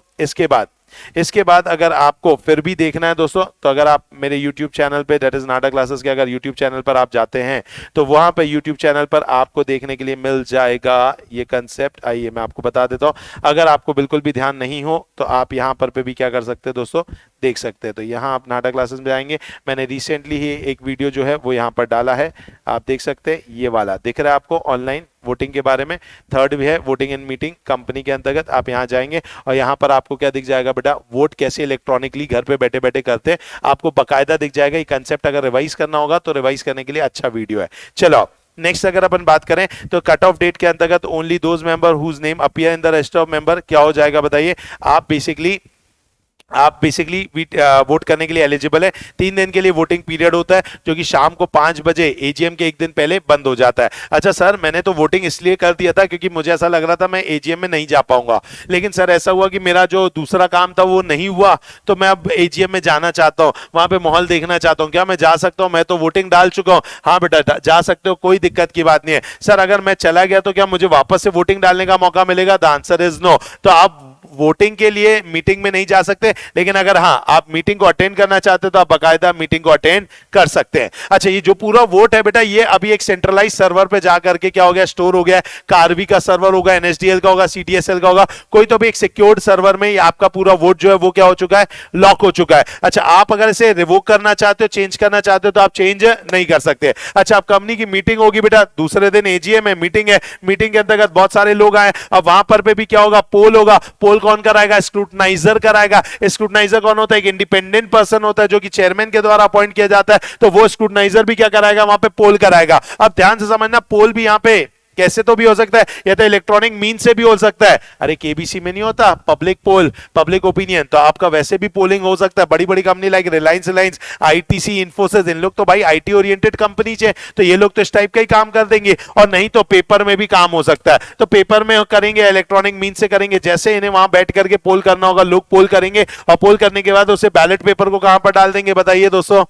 इसके बाद अगर आपको फिर भी देखना है दोस्तों, तो अगर आप मेरे YouTube चैनल पे दैट इज नाटा क्लासेस के अगर YouTube चैनल पर आप जाते हैं तो वहां पे YouTube चैनल पर आपको देखने के लिए मिल जाएगा ये कंसेप्ट। आइए मैं आपको बता देता हूं, अगर आपको बिल्कुल भी ध्यान नहीं हो तो आप यहां पर पे भी क्या कर सकते हैं दोस्तों, देख सकते हैं। तो यहां आप नाटा क्लासेस में जाएंगे, मैंने रिसेंटली ही एक वीडियो जो है वो यहां पर डाला है, आप देख सकते हैं, ये वाला दिख रहा है आपको, ऑनलाइन वोटिंग के बारे में। थर्ड भी है वोटिंग इन मीटिंग कंपनी के अंतर्गत। आप यहां जाएंगे और यहां पर आपको क्या दिख जाएगा बेटा, वोट कैसे इलेक्ट्रॉनिकली घर पे बैठे बैठे करते हैं, आपको बकायदा दिख जाएगा। ये कंसेप्ट अगर रिवाइज करना होगा तो रिवाइज करने के लिए अच्छा वीडियो है। चलो नेक्स्ट अगर अपन बात करें तो कट ऑफ डेट के अंतर्गत only those member whose name appear in the register of member क्या हो जाएगा बताइए, आप बेसिकली वोट करने के लिए एलिजिबल है। 3 दिन के लिए वोटिंग पीरियड होता है जो कि शाम को 5 बजे एजीएम के एक दिन पहले बंद हो जाता है। अच्छा सर, मैंने तो वोटिंग इसलिए कर दिया था क्योंकि मुझे ऐसा लग रहा था मैं एजीएम में नहीं जा पाऊंगा, लेकिन सर ऐसा हुआ कि मेरा जो दूसरा काम था वो नहीं हुआ, तो मैं अब एजीएम में जाना चाहता हूं, वहां पे माहौल देखना चाहता हूं, क्या मैं जा सकता हूं? मैं तो वोटिंग डाल चुका हूं। हाँ बेटा जा सकते हो, कोई दिक्कत की बात नहीं है। सर अगर मैं चला गया तो क्या मुझे वापस से वोटिंग डालने का मौका मिलेगा? The answer is no. तो आप वोटिंग के लिए मीटिंग में नहीं जा सकते, लेकिन अगर हाँ आप मीटिंग को अटेंड करना चाहते हो तो आप बकायदा मीटिंग को अटेंड कर सकते हैं। अच्छा, ये जो पूरा वोट है बेटा, ये अभी एक सेंट्रलाइज सर्वर पे जाकर के क्या हो गया, स्टोर हो गया है। कार्बी का सर्वर होगा, एनएसडीएल का होगा, सीटीएसएल का होगा, कोई तो भी एक सिक्योर्ड सर्वर में आपका पूरा वोट जो है वो क्या हो चुका है, लॉक हो चुका है। अच्छा, आप अगर इसे रिवोक करना चाहते हो, चेंज करना चाहते हो तो आप चेंज नहीं कर सकते। अच्छा, आप कंपनी की मीटिंग होगी बेटा, दूसरे दिन एजीएम है, मीटिंग है, मीटिंग के अंतर्गत बहुत सारे लोग आए, अब वहां पर भी क्या होगा, पोल होगा। पोल कौन कराएगा? स्क्रूटनाइजर कराएगा। स्क्रूटनाइजर कौन होता है? एक इंडिपेंडेंट पर्सन होता है जो कि चेयरमैन के द्वारा अपॉइंट किया जाता है, तो वो स्क्रूटनाइजर भी क्या कराएगा, वहां पे पोल कराएगा। अब ध्यान से समझना, पोल भी यहां पे कैसे तो भी हो सकता है, या तो इलेक्ट्रॉनिक मीन से भी हो सकता है। अरे केबीसी में नहीं होता पब्लिक पोल, पब्लिक ओपिनियन, तो आपका वैसे भी पोलिंग हो सकता है। बड़ी बड़ी company like Reliance, ITC, Infosys, इन लोग तो भाई आईटी ओरिएंटेड कंपनी है, तो ये लोग तो इस टाइप का ही काम कर देंगे। और नहीं तो पेपर में भी काम हो सकता है, तो पेपर में करेंगे, इलेक्ट्रॉनिक मीन से करेंगे। जैसे इन्हें वहां बैठ करके पोल करना होगा, लोग पोल करेंगे, और पोल करने के बाद उसे बैलेट पेपर को कहां पर डाल देंगे बताइए दोस्तों,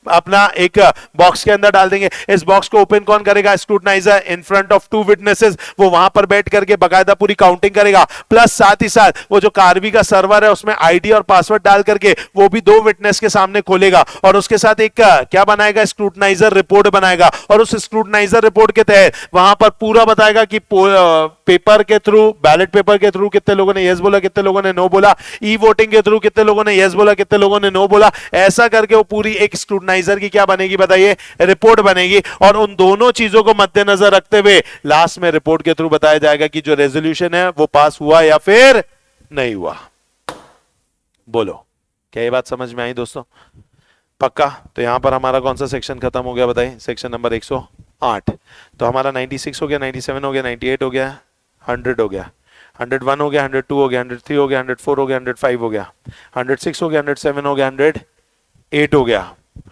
अपना एक बॉक्स के अंदर डाल देंगे। इस बॉक्स को ओपन कौन करेगा? स्क्रूटनाइजर इन फ्रंट ऑफ 2 विटनेसेस, वो वहां पर बैठ करके बकायदा पूरी काउंटिंग करेगा। प्लस साथ ही साथ वो जो कार्बी का सर्वर है उसमें आईडी और पासवर्ड डाल करके वो भी 2 विटनेस के सामने खोलेगा, और उसके साथ एक क्या बनाएगा, स्क्रूटनाइजर रिपोर्ट बनाएगा। और उस स्क्रूटनाइजर रिपोर्ट के तहत वहां पर पूरा बताएगा कि पेपर के थ्रू, बैलेट पेपर के थ्रू कितने लोगों ने यस बोला, कितने लोगों ने नो बोला, ई वोटिंग के थ्रू कितने लोगों ने यस बोला, कितने लोगों ने नो बोला। ऐसा करके वो पूरी एक स्क्रूटनाइजर की क्या बनेगी बताइए, रिपोर्ट बनेगी। और उन दोनों चीजों को मद्देनजर रखते हुए लास्ट में रिपोर्ट के थ्रू बताया जाएगा कि जो रेजोल्यूशन है वो पास हुआ या फिर नहीं हुआ। बोलो, क्या ये बात समझ में आई दोस्तों? पक्का? तो यहां पर हमारा कौन सा सेक्शन खत्म हो गया बताइए? Section number 108। तो हमारा 96 हो गया, 97 हो गया, 98 हो गया, 100 हो गया, 101 हो गया, 102 हो गया, 103 हो गया, 104 हो गया, 105 हो गया, 106 हो गया, 107 हो गया, 108 हो गया,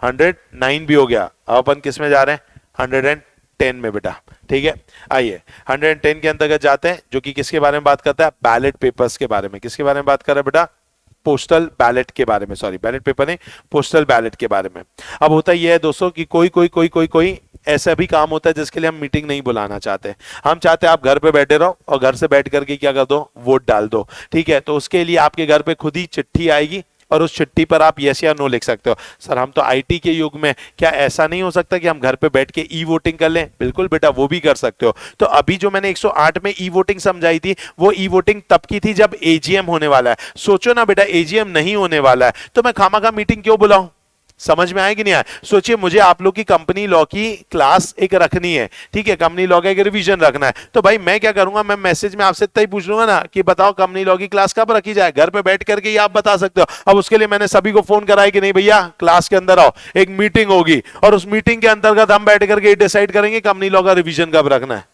109 भी हो गया। अब अपन किस में जा रहे हैं? 110 में बेटा। ठीक है, आइए 110 के अंतर्गत जाते हैं, जो कि किसके बारे में बात करता है? बैलेट पेपर्स के बारे में। किसके बारे में बात कर रहा है बेटा? पोस्टल बैलेट के बारे में, सॉरी बैलेट पेपर नहीं, पोस्टल बैलेट के बारे में। अब होता यह है दोस्तों कि कोई ऐसा भी काम होता है जिसके लिए हम मीटिंग नहीं बुलाना चाहते। हम चाहते हैं आप घर पे बैठे रहो और घर से बैठ करके क्या कर दो, वोट डाल दो। ठीक है, तो उसके लिए आपके घर पे खुद ही चिट्ठी आएगी, और उस चिट्ठी पर आप यस या नो लिख सकते हो। सर हम तो आईटी के युग में, क्या ऐसा नहीं हो सकता कि हम घर पे बैठ के ई वोटिंग कर लें? बिल्कुल बेटा, वो भी कर सकते हो। तो अभी जो मैंने 108 में ई वोटिंग समझाई थी, वो ई वोटिंग तब की थी जब एजीएम होने वाला है। सोचो ना बेटा, एजीएम नहीं होने वाला है तो मैं खामखा मीटिंग क्यों बुलाऊं? समझ में आया कि नहीं आया? सोचिए, मुझे आप लोग की कंपनी लॉ की क्लास एक रखनी है, ठीक है, कंपनी लॉ का एक रिवीजन रखना है, तो भाई मैं क्या करूंगा, मैं मैसेज में आपसे इतना ही पूछ लूंगा ना कि बताओ कंपनी लॉ की क्लास कब रखी जाए। घर पे बैठ करके ही आप बता सकते हो। अब उसके लिए मैंने सभी को फोन कराया कि नहीं भैया क्लास के अंदर आओ, एक मीटिंग होगी और उस मीटिंग के अंतर्गत हम बैठ करके डिसाइड करेंगे कंपनी लॉ का रिवीजन कब रखना है।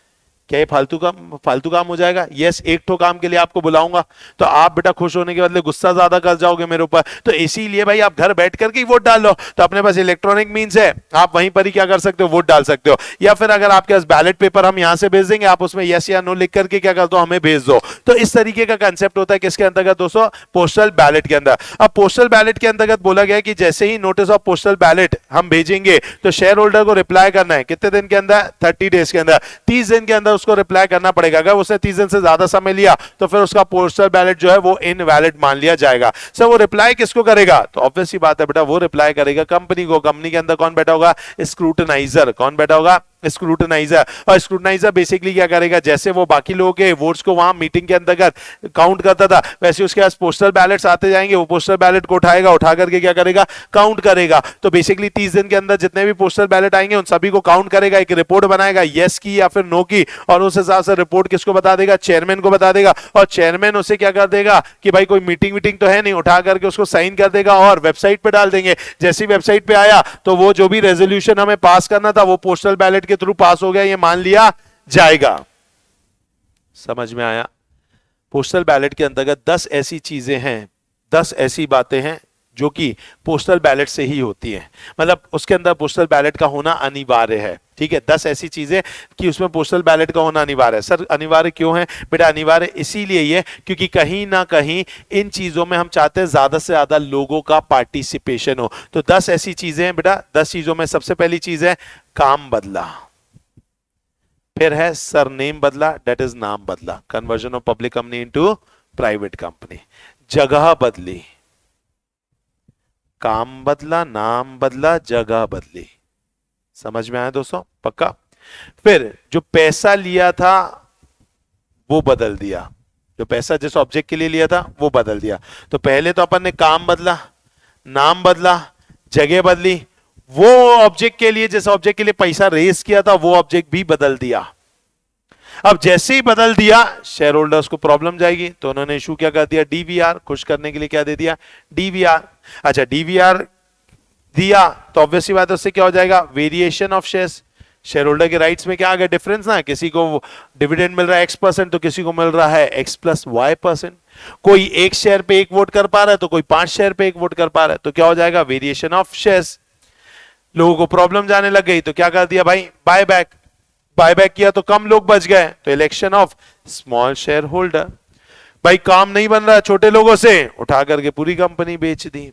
क्या ये फालतू काम हो जाएगा? यस, एक ठो काम के लिए आपको बुलाऊंगा तो आप बेटा खुश होने के बदले गुस्सा ज्यादा कर जाओगे मेरे ऊपर। तो इसीलिए भाई आप घर बैठ करके ही वोट डाल लो। तो अपने पास इलेक्ट्रॉनिक मींस है, आप वहीं पर ही क्या कर सकते हो, वोट डाल सकते हो। या फिर अगर आपके पास बैलेट पेपर हम यहां से भेज देंगे, आप उसमें यस या नो लिख करके क्या कर दो, हमें भेज दो। तो इस तरीके का कंसेप्ट होता है किसके अंतर्गत दोस्तों? पोस्टल बैलेट के अंदर। अब पोस्टल बैलेट के अंतर्गत बोला गया कि जैसे ही नोटिस ऑफ पोस्टल बैलेट हम भेजेंगे तो शेयर होल्डर को रिप्लाई करना है। कितने दिन के अंदर? 30 डेज के अंदर, 30 दिन के अंदर उसको रिप्लाई करना पड़ेगा। अगर उसने 30 दिन से ज्यादा समय लिया तो फिर उसका पोस्टल बैलेट जो है वो इनवैलिड मान लिया जाएगा। सर वो रिप्लाई किसको करेगा? तो ऑब्वियस सी बात है बेटा, वो रिप्लाई करेगा कंपनी को। कंपनी के अंदर कौन बैठा होगा? स्क्रूटनाइजर। कौन बैठा होगा? स्क्रूटनाइजर। और स्क्रूटनाइजर बेसिकली क्या करेगा, जैसे वो बाकी लोगों के वोट्स को वहां मीटिंग के अंतर्गत काउंट करता था, वैसे उसके पास पोस्टल बैलेट्स आते जाएंगे, वो पोस्टल बैलेट को उठाएगा, उठा करके क्या करेगा, काउंट करेगा। तो बेसिकली 30 दिन के अंदर जितने भी पोस्टल बैलेट आएंगे उन सभी को काउंट करेगा, एक रिपोर्ट बनाएगा यस की या फिर नो की, और उस हिसाब से रिपोर्ट किसको बता देगा? चेयरमैन को बता देगा। और चेयरमैन उसे क्या कर देगा कि भाई कोई मीटिंग वीटिंग तो है नहीं, उठा करके उसको साइन कर देगा और वेबसाइट पे डाल देंगे। जैसी वेबसाइट पे आया तो वो जो भी रेजोल्यूशन हमें पास करना था वो पोस्टल बैलेट के थ्रू पास हो गया, ये मान लिया जाएगा। समझ में आया? पोस्टल बैलेट के अंतर्गत 10 ऐसी चीजें हैं, 10 ऐसी बातें हैं जो कि पोस्टल बैलेट से ही होती है। मतलब उसके अंदर पोस्टल बैलेट का होना अनिवार्य है, ठीक है। 10 ऐसी चीजें कि उसमें पोस्टल बैलेट का होना अनिवार्य है। सर अनिवार्य क्यों है बेटा? अनिवार्य इसीलिए ये क्योंकि कहीं ना कहीं इन चीजों में हम चाहते हैं ज्यादा से ज्यादा लोगों का पार्टिसिपेशन हो। तो 10 ऐसी चीजें हैं बेटा। 10 चीजों में सबसे पहली चीज है काम बदला, फिर है सरनेम बदला, डेट इज नाम बदला, conversion of public company into private company. जगह बदली, काम बदला, नाम बदला, जगह बदली। समझ में आया दोस्तों? पक्का? फिर जो पैसा लिया था वो बदल दिया, जो पैसा जिस ऑब्जेक्ट के लिए लिया था वो बदल दिया। तो पहले तो अपन ने काम बदला, नाम बदला, जगह बदली, वो ऑब्जेक्ट के लिए जिस ऑब्जेक्ट के लिए पैसा रेज किया था वो ऑब्जेक्ट भी बदल दिया। अब जैसे ही बदल दिया शेयर होल्डर्स को प्रॉब्लम जाएगी, तो उन्होंने इशू क्या कर दिया? डीवीआर। खुश करने के लिए क्या दे दिया? डीवीआर। अच्छा डीवीआर दिया तो ऑब्वियसली बात है उससे क्या हो जाएगा? Variation of shares. Share holder के राइट्स में क्या आ गया? डिफरेंस ना, किसी को डिविडेंड मिल रहा है x% तो किसी को मिल रहा है x+y%। कोई एक शेयर पे एक वोट कर पा रहा है तो कोई 5 शेयर पे एक वोट कर पा रहा है, तो क्या हो जाएगा? Variation of shares. लोगों को प्रॉब्लम जाने लग गई तो क्या कर दिया भाई? बायबैक। बायबैक किया तो कम लोग बच गए तो election of small share holder. भाई काम नहीं बन रहा छोटे लोगों से, उठा करके पूरी कंपनी बेच दी।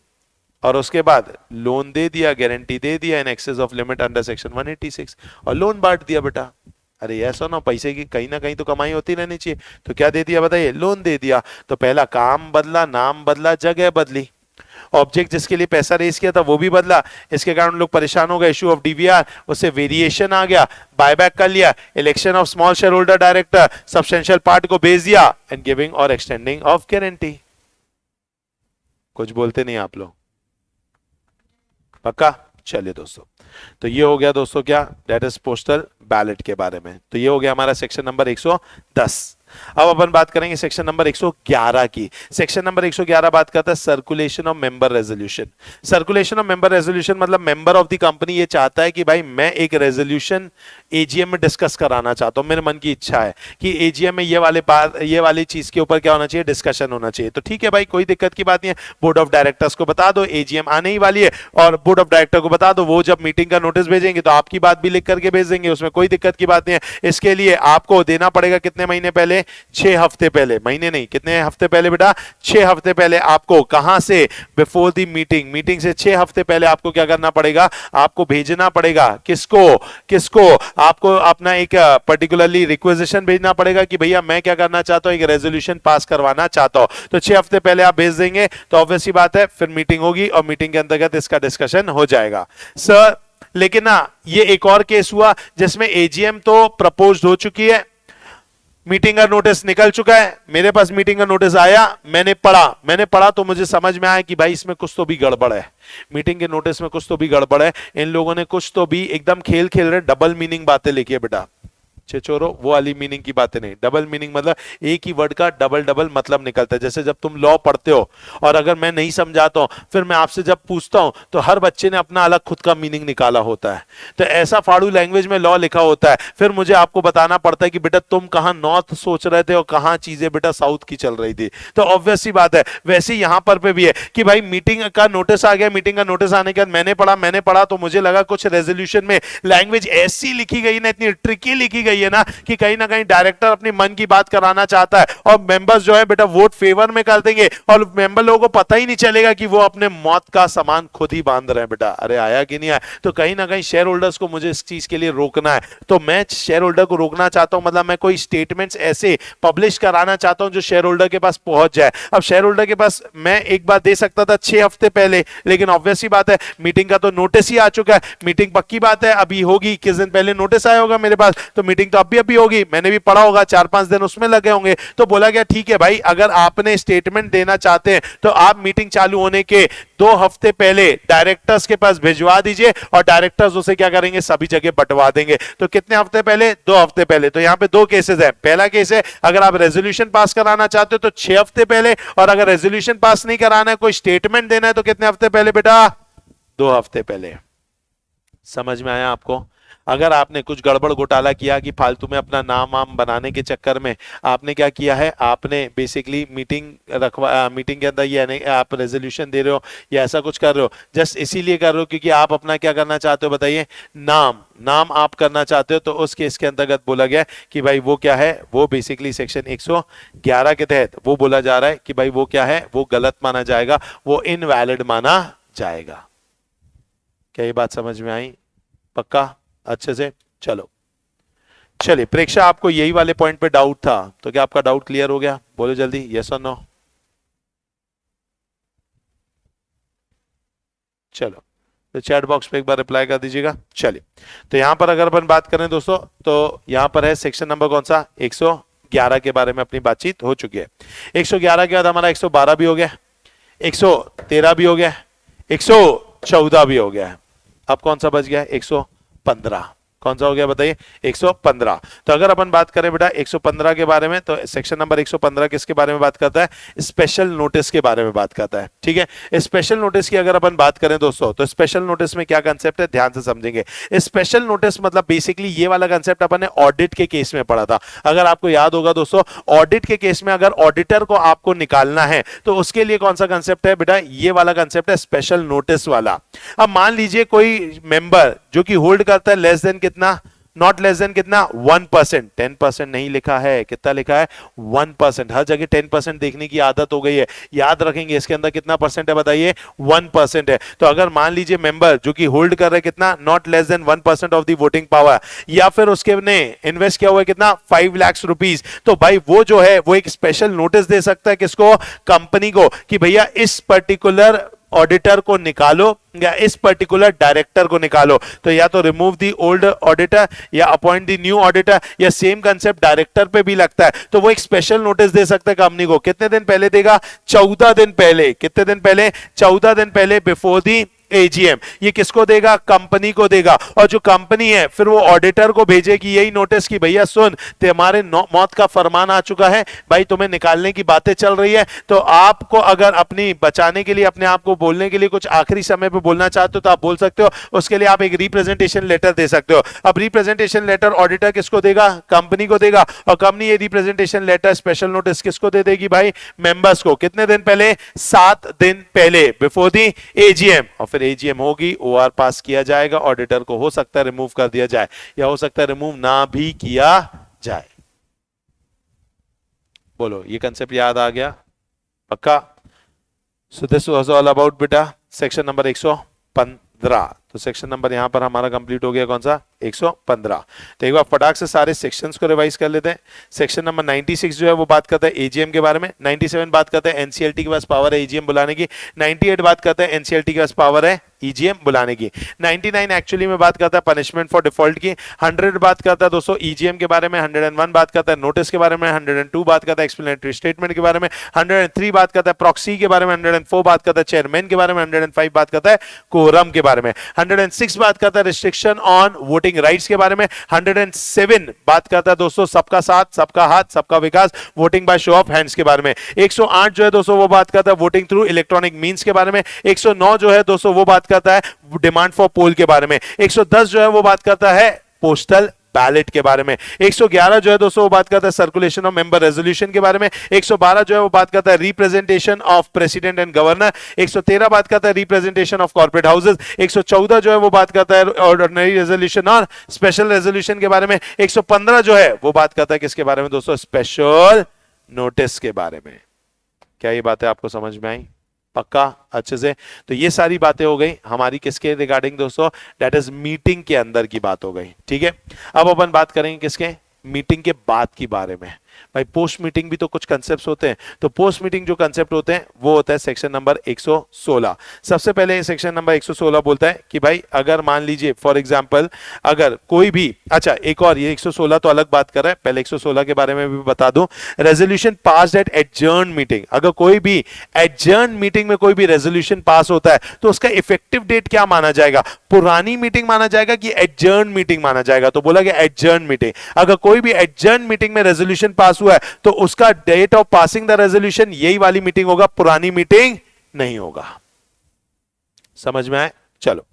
और उसके बाद लोन दे दिया, गारंटी दे दिया in excess of limit under section 186 और लोन बांट दिया बेटा। अरे ऐसा ना, पैसे की कहीं ना कहीं तो कमाई होती रहनी चाहिए, तो क्या दे दिया बताइए? लोन दे दिया। तो पहला काम बदला, नाम बदला, जगह बदली, ऑब्जेक्ट जिसके लिए पैसा रेस किया था वो भी बदला। इसके कारण लोग परेशान हो गए, इशू ऑफ डीवीआर, उससे वेरिएशन आ गया, बायबैक कर लिया, election of small share holder director, substantial part को भेज दिया एंड गिविंग और एक्सटेंडिंग ऑफ गारंटी। कुछ बोलते नहीं आप लोग? पक्का? चलिए दोस्तों, तो ये हो गया दोस्तों क्या? दैट इज पोस्टल बैलेट के बारे में। तो ये हो गया हमारा सेक्शन नंबर 110। अब अपन बात करेंगे सेक्शन नंबर 111 की। सेक्शन नंबर 111 बात करता है circulation of member resolution. Circulation of member resolution मतलब मेंबर ऑफ द कंपनी ये चाहता है कि भाई मैं एक रेजोल्यूशन एजीएम में डिस्कस कराना चाहता हूं, मेरे मन की इच्छा है कि एजीएम में ये वाली चीज के ऊपर क्या होना चाहिए? डिस्कशन होना चाहिए। तो ठीक है भाई, कोई दिक्कत की बात नहीं है, बोर्ड ऑफ डायरेक्टर्स को बता दो एजीएम आने ही वाली है और बोर्ड ऑफ डायरेक्टर को बता दो, वो जब मीटिंग का नोटिस भेजेंगे तो आपकी बात भी लिख करके भेज देंगे, उसमें कोई दिक्कत की बात नहीं है। इसके लिए आपको देना पड़ेगा कितने महीने पहले? पहले, 6 हफ्ते पहले, महीने नहीं, कितने हफ्ते पहले बेटा, 6 हफ्ते पहले आपको कहां से, बिफोर दी मीटिंग, मीटिंग से 6 हफ्ते पहले आपको क्या करना पड़ेगा, आपको भेजना पड़ेगा, किसको, किसको, आपको अपना एक पर्टिकुलरली रिक्वेजिशन भेजना पड़ेगा कि भैया मैं क्या करना चाहता हूं, एक रेजोल्यूशन पास करवाना चाहता हूं। तो 6 हफ्ते पहले आप भेज देंगे तो ऑब्वियस सी बात है फिर मीटिंग होगी और मीटिंग के अंतर्गत इसका डिस्कशन हो जाएगा। सर लेकिन ना ये एक और केस हुआ जिसमें एजीएम तो प्रपोज्ड हो चुकी है, मीटिंग का नोटिस निकल चुका है, मेरे पास मीटिंग का नोटिस आया, मैंने पढ़ा तो मुझे समझ में आया कि भाई इसमें कुछ तो भी गड़बड़ है, मीटिंग के नोटिस में कुछ तो भी गड़बड़ है, इन लोगों ने कुछ तो भी एकदम खेल खेल रहे, डबल मीनिंग बातें लिखी है बेटा, चोरो वो वाली मीनिंग की बातें नहीं, डबल मीनिंग मतलब एक ही वर्ड का डबल डबल मतलब निकलता है। जैसे जब तुम लॉ पढ़ते हो और अगर मैं नहीं समझाता हूं फिर मैं आपसे जब पूछता हूं तो हर बच्चे ने अपना अलग खुद का मीनिंग निकाला होता है, तो ऐसा फाड़ू लैंग्वेज में लॉ लिखा होता है, फिर मुझे आपको बताना पड़ता है कि बेटा तुम कहां नॉर्थ सोच रहे थे और कहां चीजें बेटा साउथ की चल रही थी। तो ऑब्वियस सी बात है वैसे यहां पर भी है कि भाई मीटिंग का नोटिस आ गया, मीटिंग का नोटिस आने के बाद मैंने पढ़ा तो मुझे लगा कुछ रेजोल्यूशन में लैंग्वेज ऐसी लिखी गई ना, इतनी ट्रिकी लिखी गई है ना कि कहीं ना कहीं डायरेक्टर अपनी मन की बात कराना चाहता है और मेंबर्स जो है बेटा वोट फेवर में कर देंगे और मेंबर लोगों को पता ही नहीं चलेगा कि वो अपने मौत का सामान खुद ही बांध रहे हैं। बेटा अरे आया कि नहीं आया, तो कहीं ना कहीं शेयर होल्डर्स को मुझे इस चीज के लिए रोकना है, तो मैं शेयर होल्डर को रोकना चाहता हूं, मतलब मैं कोई स्टेटमेंट्स ऐसे पब्लिश कराना चाहता हूं जो शेयर होल्डर के पास पहुंच जाए। अब शेयर होल्डर के पास मैं एक बार दे सकता था 6 हफ्ते पहले, लेकिन ऑब्वियस ही बात है मीटिंग का तो नोटिस ही आ चुका है, मीटिंग पक्की बात है अभी होगी, किस दिन पहले नोटिस आया होगा मेरे पास, तो मीटिंग तो अभी होगी, मैंने भी पढ़ा होगा, 4-5 दिन उसमें लगे होंगे। तो बोला गया ठीक है भाई अगर आपने स्टेटमेंट देना चाहते हैं तो आप मीटिंग चालू होने के 2 हफ्ते पहले डायरेक्टर्स के पास भिजवा दीजिए और डायरेक्टर्स उसे क्या करेंगे, सभी जगह बंटवा देंगे। तो कितने हफ्ते पहले, 2 हफ्ते पहले। तो यहां पे 2 केसेस है, पहला केस है अगर आप रेजोल्यूशन पास कराना चाहते हो तो 6 हफ्ते पहले, और अगर रेजोल्यूशन पास नहीं कराना है कोई स्टेटमेंट देना है तो कितने हफ्ते पहले बेटा, 2 हफ्ते पहले। समझ में आया आपको? अगर आपने कुछ गड़बड़ घोटाला किया कि फालतू में अपना नाम वाम बनाने के चक्कर में आपने क्या किया है, आपने बेसिकली मीटिंग के अंदर ये नहीं आप रेजोल्यूशन दे रहे हो या ऐसा कुछ कर रहे हो, जस्ट इसीलिए कर रहे हो क्योंकि आप अपना क्या करना चाहते हो बताइए, नाम आप करना चाहते हो, तो उस केस के अंतर्गत बोला गया कि भाई वो क्या है, वो बेसिकली सेक्शन 111 के तहत वो बोला जा रहा है कि भाई वो क्या है, वो गलत माना जाएगा, वो इनवैलिड माना जाएगा। क्या ये बात समझ में आई? पक्का अच्छे से? चलो चलिए प्रेक्षा, आपको यही वाले पॉइंट पे डाउट था, तो क्या आपका डाउट क्लियर हो गया? बोलो जल्दी, यस और नो। चलो तो चैट बॉक्स पे एक बार रिप्लाई कर दीजिएगा। चलिए तो यहां पर अगर अपन बात करें दोस्तों तो यहां पर है सेक्शन नंबर कौन सा, 111 के बारे में अपनी बातचीत हो चुकी है। 111 के बाद हमारा 112 भी हो गया, 113 भी हो गया, 114 भी हो गया। अब कौन सा बच गया, 115। कौन सा हो गया बताइए, 115। तो अगर अपन बात करें बेटा 115 के बारे में, तो सेक्शन नंबर 115 किसके बारे में बात करता है, स्पेशल नोटिस के बारे में बात करता है। ठीक है, स्पेशल नोटिस की अगर अपन बात करें दोस्तों तो स्पेशल नोटिस में क्या कंसेप्ट है, ध्यान से समझेंगे। स्पेशल नोटिस मतलब बेसिकली ये वाला कंसेप्ट अपन ने ऑडिट के केस में पढ़ा था। अगर आपको याद होगा दोस्तों, ऑडिट के केस में अगर ऑडिटर को आपको निकालना है तो उसके लिए कौन सा कंसेप्ट है बेटा, ये वाला कंसेप्ट है स्पेशल नोटिस वाला। अब मान लीजिए कोई मेंबर जो कि होल्ड करता है लेस देन कितना, नॉट लेस देन कितना, 1%। 10% नहीं लिखा है, कितना लिखा है, 1%। हर जगह 10% देखने की आदत हो गई है, याद रखेंगे इसके अंदर कितना परसेंट है बताइए, 1% है। तो अगर मान लीजिए मेंबर जो कि होल्ड कर रहे हैं कितना, not less than 1% of the voting power, या फिर उसके ने इन्वेस्ट किया हुआ है कितना, 5 लाख रुपीस, तो भाई वो जो है वो एक स्पेशल नोटिस दे सकता है किसको, कंपनी को, कि भैया इस पर्टिकुलर ऑडिटर को निकालो या इस पर्टिकुलर डायरेक्टर को निकालो। तो या तो रिमूव दी ओल्ड ऑडिटर या अपॉइंट दी न्यू ऑडिटर, या सेम कंसेप्ट डायरेक्टर पे भी लगता है। तो वो एक स्पेशल नोटिस दे सकता है कंपनी को, कितने दिन पहले देगा, 14 दिन पहले। कितने दिन पहले, 14 दिन पहले, बिफोर दी एजीएम। ये किसको देगा, कंपनी को देगा। और जो कंपनी है फिर वो ऑडिटर को भेजेगी यही नोटिस कि भैया सुन, तुम्हारे मौत का फरमान आ चुका है, भाई तुम्हें निकालने की बातें चल रही है, तो आपको अगर अपनी बचाने के लिए, अपने आप को बोलने के लिए कुछ आखिरी समय पे बोलना चाहते हो तो आप बोल सकते हो। उसके लिए आप एक रिप्रेजेंटेशन लेटर दे सकते हो। अब रिप्रेजेंटेशन लेटर ऑडिटर किसको देगा, कंपनी को देगा, और कंपनी ये रिप्रेजेंटेशन लेटर स्पेशल नोटिस किसको दे देगी भाई, मेंबर्स को। कितने दिन पहले, 7 दिन पहले, बिफोर दी एजीएम। और फिर एजीएम होगी, ओआर पास किया जाएगा, ऑडिटर को हो सकता है रिमूव कर दिया जाए या हो सकता है रिमूव ना भी किया जाए। बोलो ये कंसेप्ट याद आ गया पक्का? So this was all about बेटा सेक्शन नंबर 115। तो सेक्शन नंबर यहां पर हमारा कंप्लीट हो गया कौन सा? 115। तो एक बार फटाक से सारे सेक्शंस को रिवाइज कर लेते हैं। सेक्शन नंबर 96 जो है वो बात करता है एजीएम के बारे में, 97 बात करता है एनसीएलटी के पास पावर है एजीएम बुलाने की, 98 बात करता है एनसीएलटी के पास पावर है ईजीएम बुलाने की, 99 एक्चुअली में बात करता है पनिशमेंट फॉर डिफॉल्ट की, 100 बात करता है दोस्तों ईजीएम के बारे में, 101 बात करता है नोटिस के बारे में, 102 बात करता है एक्सप्लेनेटरी स्टेटमेंट के बारे में, 103 बात करता है प्रॉक्सी के बारे में, 104 बात करता है चेयरमैन के बारे में, 105 बात करता है कोरम के बारे में, 106 बात करता है रिस्ट्रिक्शन ऑन वोटिंग राइट्स के बारे में, 107 बात करता है दोस्तों सबका साथ सबका हाथ सबका विकास voting by show of hands के बारे में, 108 जो है दोस्तों वो बात करता है वोटिंग थ्रू इलेक्ट्रॉनिक मींस के बारे में, 109 जो है दोस्तों वो बात करता है डिमांड फॉर पोल के बारे में, 110 जो है वो बात करता है पोस्टल बैलेट के बारे में, 111 जो है दोस्तों वो बात करता है सर्कुलेशन ऑफ मेंबर रेजोल्यूशन के बारे में, 112 जो है वो बात करता है representation of president and governor, 113 बात करता है रिप्रेजेंटेशन ऑफ कॉर्पोरेट हाउसेस, 114 जो है वो बात करता है ऑर्डिनरी रेजोल्यूशन और स्पेशल रेजोल्यूशन के बारे में, 115 जो है वो बात करता है किसके बारे में दोस्तों? स्पेशल नोटिस के बारे में। क्या ये बातें आपको समझ में आई पक्का अच्छे से? तो ये सारी बातें हो गई हमारी किसके रिगार्डिंग दोस्तों? दैट इज मीटिंग के अंदर की बात हो गई। ठीक है, अब अपन बात करेंगे किसके? मीटिंग के बाद की बारे में। भाई पोस्ट मीटिंग भी तो कुछ कंसेप्ट होते हैं, तो पोस्ट मीटिंग जो कंसेप्ट होते हैं वो होता है सेक्शन नंबर 116। सबसे पहले सेक्शन नंबर 116 बोलता है कि भाई अगर मान लीजिए फॉर एग्जांपल अगर कोई भी, अच्छा एक और ये 116 तो अलग बात कर रहा है, पहले 116 के बारे में भी बता दूं। Resolution passed at adjourn meeting, अगर कोई भी एडजर्न मीटिंग में कोई भी रेजोल्यूशन पास होता है तो उसका इफेक्टिव डेट क्या माना जाएगा? पुरानी मीटिंग माना जाएगा कि एडजर्न मीटिंग माना जाएगा? तो बोला गया एडजर्न मीटिंग। अगर कोई भी एडजर्न मीटिंग में रेजोल्यूशन पास हुआ है तो उसका date of passing the resolution यही वाली मीटिंग होगा, पुरानी मीटिंग नहीं होगा। समझ में आए? चलो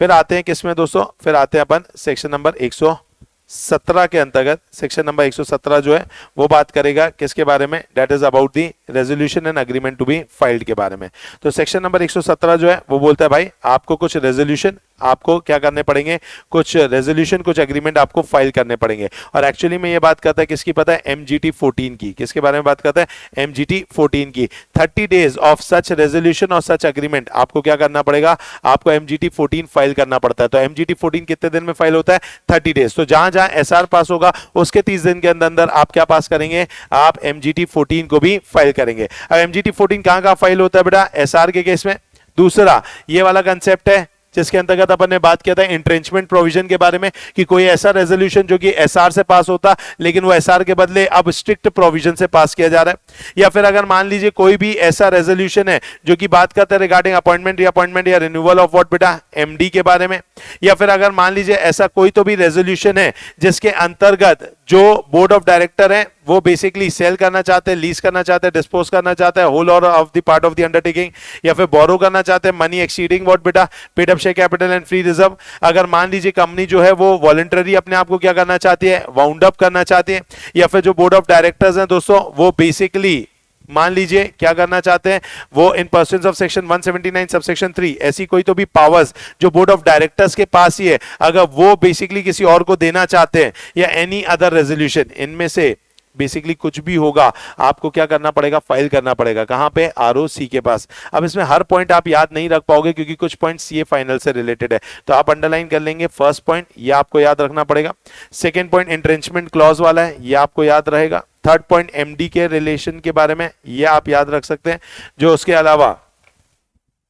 फिर आते हैं किसमें दोस्तों? फिर आते हैं अपन सेक्शन नंबर 117 के अंतर्गत। सेक्शन नंबर 117 जो है वो बात करेगा किसके बारे में? That is about the resolution and agreement to be filed के बारे में। तो सेक्शन नंबर 117 जो है वो बोलता है भाई आपको कुछ रेजोल्यूशन आपको क्या करने पड़ेंगे? कुछ रेजोल्यूशन कुछ एग्रीमेंट आपको फाइल करने पड़ेंगे। और एक्चुअली में ये बात करता है किसकी? पता है? MGT 14 की। किसके बारे में बात करता है? MGT 14 की। 30 डेज ऑफ सच रेजोल्यूशन और सच एग्रीमेंट आपको क्या करना पड़ेगा? आपको MGT 14 फाइल करना पड़ता है। तो MGT 14 कितने दिन में फाइल होता है? 30 डेज। तो जहां जहां SR पास होगा उसके 30 दिन के अंदर अंदर आप क्या पास करेंगे? आप MGT 14 को भी फाइल करेंगे। अब MGT 14 कहां कहां फाइल होता है बेटा? SR के केस में। दूसरा ये वाला कंसेप्ट है जिसके अंतर्गत अपन ने बात किया था इंट्रेंचमेंट प्रोविजन के बारे में, कि कोई ऐसा रेजोल्यूशन जो कि SR से पास होता लेकिन वो SR के बदले अब स्ट्रिक्ट प्रोविजन से पास किया जा रहा है। या फिर अगर मान लीजिए कोई भी ऐसा रेजोल्यूशन है जो कि बात करता है रिगार्डिंग अपॉइंटमेंट या रिन्यूअल ऑफ व्हाट बेटा? MD के बारे में। या फिर अगर मान लीजिए ऐसा कोई तो भी रेजोल्यूशन है जिसके अंतर्गत जो बोर्ड ऑफ डायरेक्टर है वो बेसिकली सेल करना चाहते हैं, लीज करना चाहते हैं, डिस्पोज करना चाहते हैं होल और of the part of the undertaking, या फिर बोरो करना चाहते हैं मनी एक्सीडिंग व्हाट बेटा? Paid up share capital and free reserve. अगर मान लीजिए कंपनी जो है वो वॉलंटरी अपने आप को क्या करना चाहती है? वाउंड अप करना चाहती है। या फिर जो बोर्ड ऑफ डायरेक्टर्स हैं दोस्तों वो बेसिकली मान लीजिए क्या करना चाहते हैं? वो इन पर्सन्स ऑफ सेक्शन 179 सबसेक्शन 3 ऐसी कोई तो भी पावर्स जो बोर्ड ऑफ डायरेक्टर्स के पास ही है, अगर वो बेसिकली किसी और को देना चाहते हैं या एनी अदर रेजोल्यूशन, इनमें से बेसिकली कुछ भी होगा आपको क्या करना पड़ेगा? फाइल करना पड़ेगा। कहां पे? ROC के पास। अब इसमें हर पॉइंट आप याद नहीं रख पाओगे क्योंकि कुछ पॉइंट CA फाइनल से रिलेटेड है, तो आप अंडरलाइन कर लेंगे। फर्स्ट पॉइंट ये आपको याद रखना पड़ेगा। सेकेंड पॉइंट एंट्रेंचमेंट क्लॉज वाला है, ये आपको याद रहेगा। थर्ड पॉइंट MD के रिलेशन के बारे में, ये आप याद रख सकते हैं। जो उसके अलावा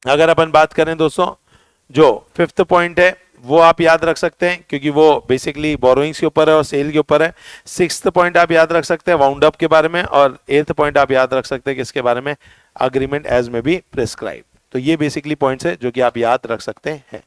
अगर अपन बात करें दोस्तों, जो फिफ्थ पॉइंट है वो आप याद रख सकते हैं क्योंकि वो बेसिकली बोरोइंग्स के ऊपर है और सेल के ऊपर है। सिक्स्थ पॉइंट आप याद रख सकते हैं वाउंड अप के बारे में, और एट्थ पॉइंट आप याद रख सकते हैं किसके बारे में? अग्रीमेंट एज में बी प्रिस्क्राइब। तो ये बेसिकली पॉइंट्स है जो कि आप याद रख सकते हैं।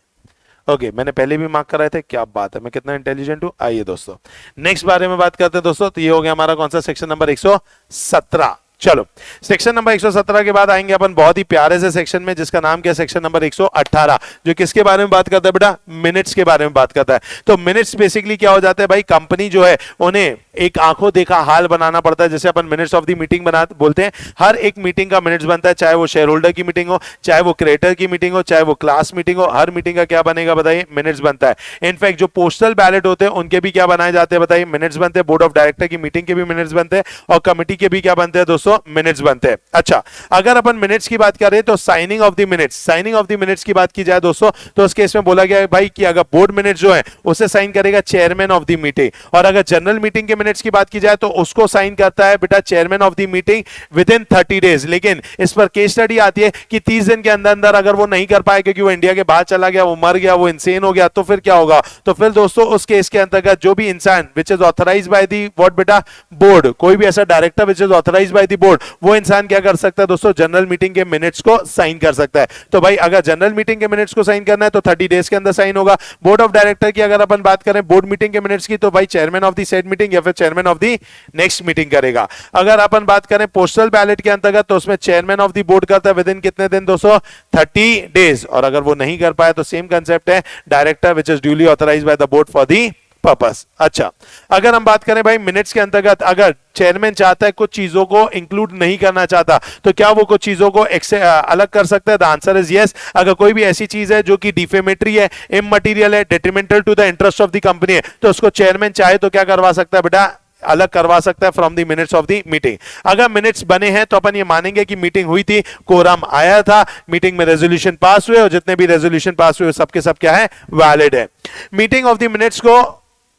ओके, मैंने पहले भी मार्क कराए थे। क्या बात है, मैं कितना इंटेलिजेंट हूं। आइए दोस्तों नेक्स्ट बारे में बात करते हैं दोस्तों। तो ये हो गया हमारा कौन सा? Section number 117। चलो सेक्शन नंबर 117 के बाद आएंगे अपन बहुत ही प्यारे से सेक्शन में जिसका नाम क्या है? सेक्शन नंबर 118, जो किसके बारे में बात करता है बेटा? मिनट्स के बारे में बात करता है। तो मिनट्स बेसिकली क्या हो जाता है भाई? कंपनी जो है उन्हें एक आंखों देखा हाल बनाना पड़ता है, जैसे अपन मिनट्स ऑफ द मीटिंग बना बोलते हैं। हर एक मीटिंग का मिनट्स बनता है, चाहे वो शेयर होल्डर की मीटिंग हो, चाहे वो क्रिएटर की मीटिंग हो, चाहे वो क्लास मीटिंग हो, हर मीटिंग का क्या बनेगा बताइए, मिनट्स बनता है। इनफैक्ट जो पोस्टल बैलेट होते हैं उनके भी क्या बनाए जाते हैं बताइए, मिनट्स बनते हैं। बोर्ड ऑफ डायरेक्टर की मीटिंग के भी मिनट्स बनते हैं और कमेटी के भी क्या बनते हैं दोस्तों, मिनट्स बनते हैं। अच्छा, अगर अपन मिनट्स की बात करें तो signing off the minutes, signing off the minutes की बात की जाए दोस्तों, तो उस केस में बोला गया है भाई कि अगर बोर्ड मिनट्स जो है उसे साइन करेगा चेयरमैन ऑफ द मीटिंग, और अगर जनरल मीटिंग के मिनट्स की बात की जाए तो उसको साइन करता है बेटा chairman of the meeting with in 30 days. लेकिन इस पर केस स्टडी आती है कि 30 दिन के अंदर अंदर अगर वो नहीं कर पाए क्योंकि वो इंडिया के बाहर चला गया, वो मर गया, वो इंसेन हो गया, तो फिर क्या होगा? तो फिर दोस्तों उस केस के अंतर्गत जो भी इंसान which is authorised by the what बेटा, बोर्ड, कोई भी ऐसा director which is authorised by the board, वो इंसान क्या कर सकता है दोस्तों, जनरल मीटिंग के मिनट्स को साइन कर सकता है। तो भाई अगर जनरल मीटिंग के मिनट्स को साइन करना है तो 30 डेज के अंदर साइन होगा। बोर्ड ऑफ डायरेक्टर की अगर अपन बात करें बोर्ड मीटिंग के मिनट्स की, तो भाई chairman of the said meeting या फिर chairman of the next meeting करेगा। अगर अपन बात करें पोस्टल बैलेट के अंतर्गत तो उसमें चेयरमैन ऑफ द बोर्ड करता है विद इन कितने दिन दोस्तों, 30 डेज। और अगर वो नहीं कर पाए तो सेम कंसेप्ट है, director which is duly authorised by the board for the purpose. अच्छा, अगर हम बात करें भाई मिनट्स के अंतर्गत, अगर चेयरमैन चाहता है कुछ चीजों को इंक्लूड नहीं करना चाहता तो क्या वो कुछ चीजों को अलग कर सकता है? The answer is yes. अगर कोई भी ऐसी चीज है जो कि डिफेमेटरी है, इममटेरियल है, detrimental to the interest of the company है, तो उसको चेयरमैन चाहे तो क्या करवा सकता है बेटा, अलग करवा सकता है from the minutes of the meeting. अगर मिनट्स बने हैं तो अपन ये मानेंगे कि मीटिंग हुई थी, कोरम आया था, मीटिंग में रेजोल्यूशन पास हुए और जितने भी रेजोल्यूशन पास हुए सबके सब क्या है, वैलिड है। मीटिंग ऑफ द मिनट्स को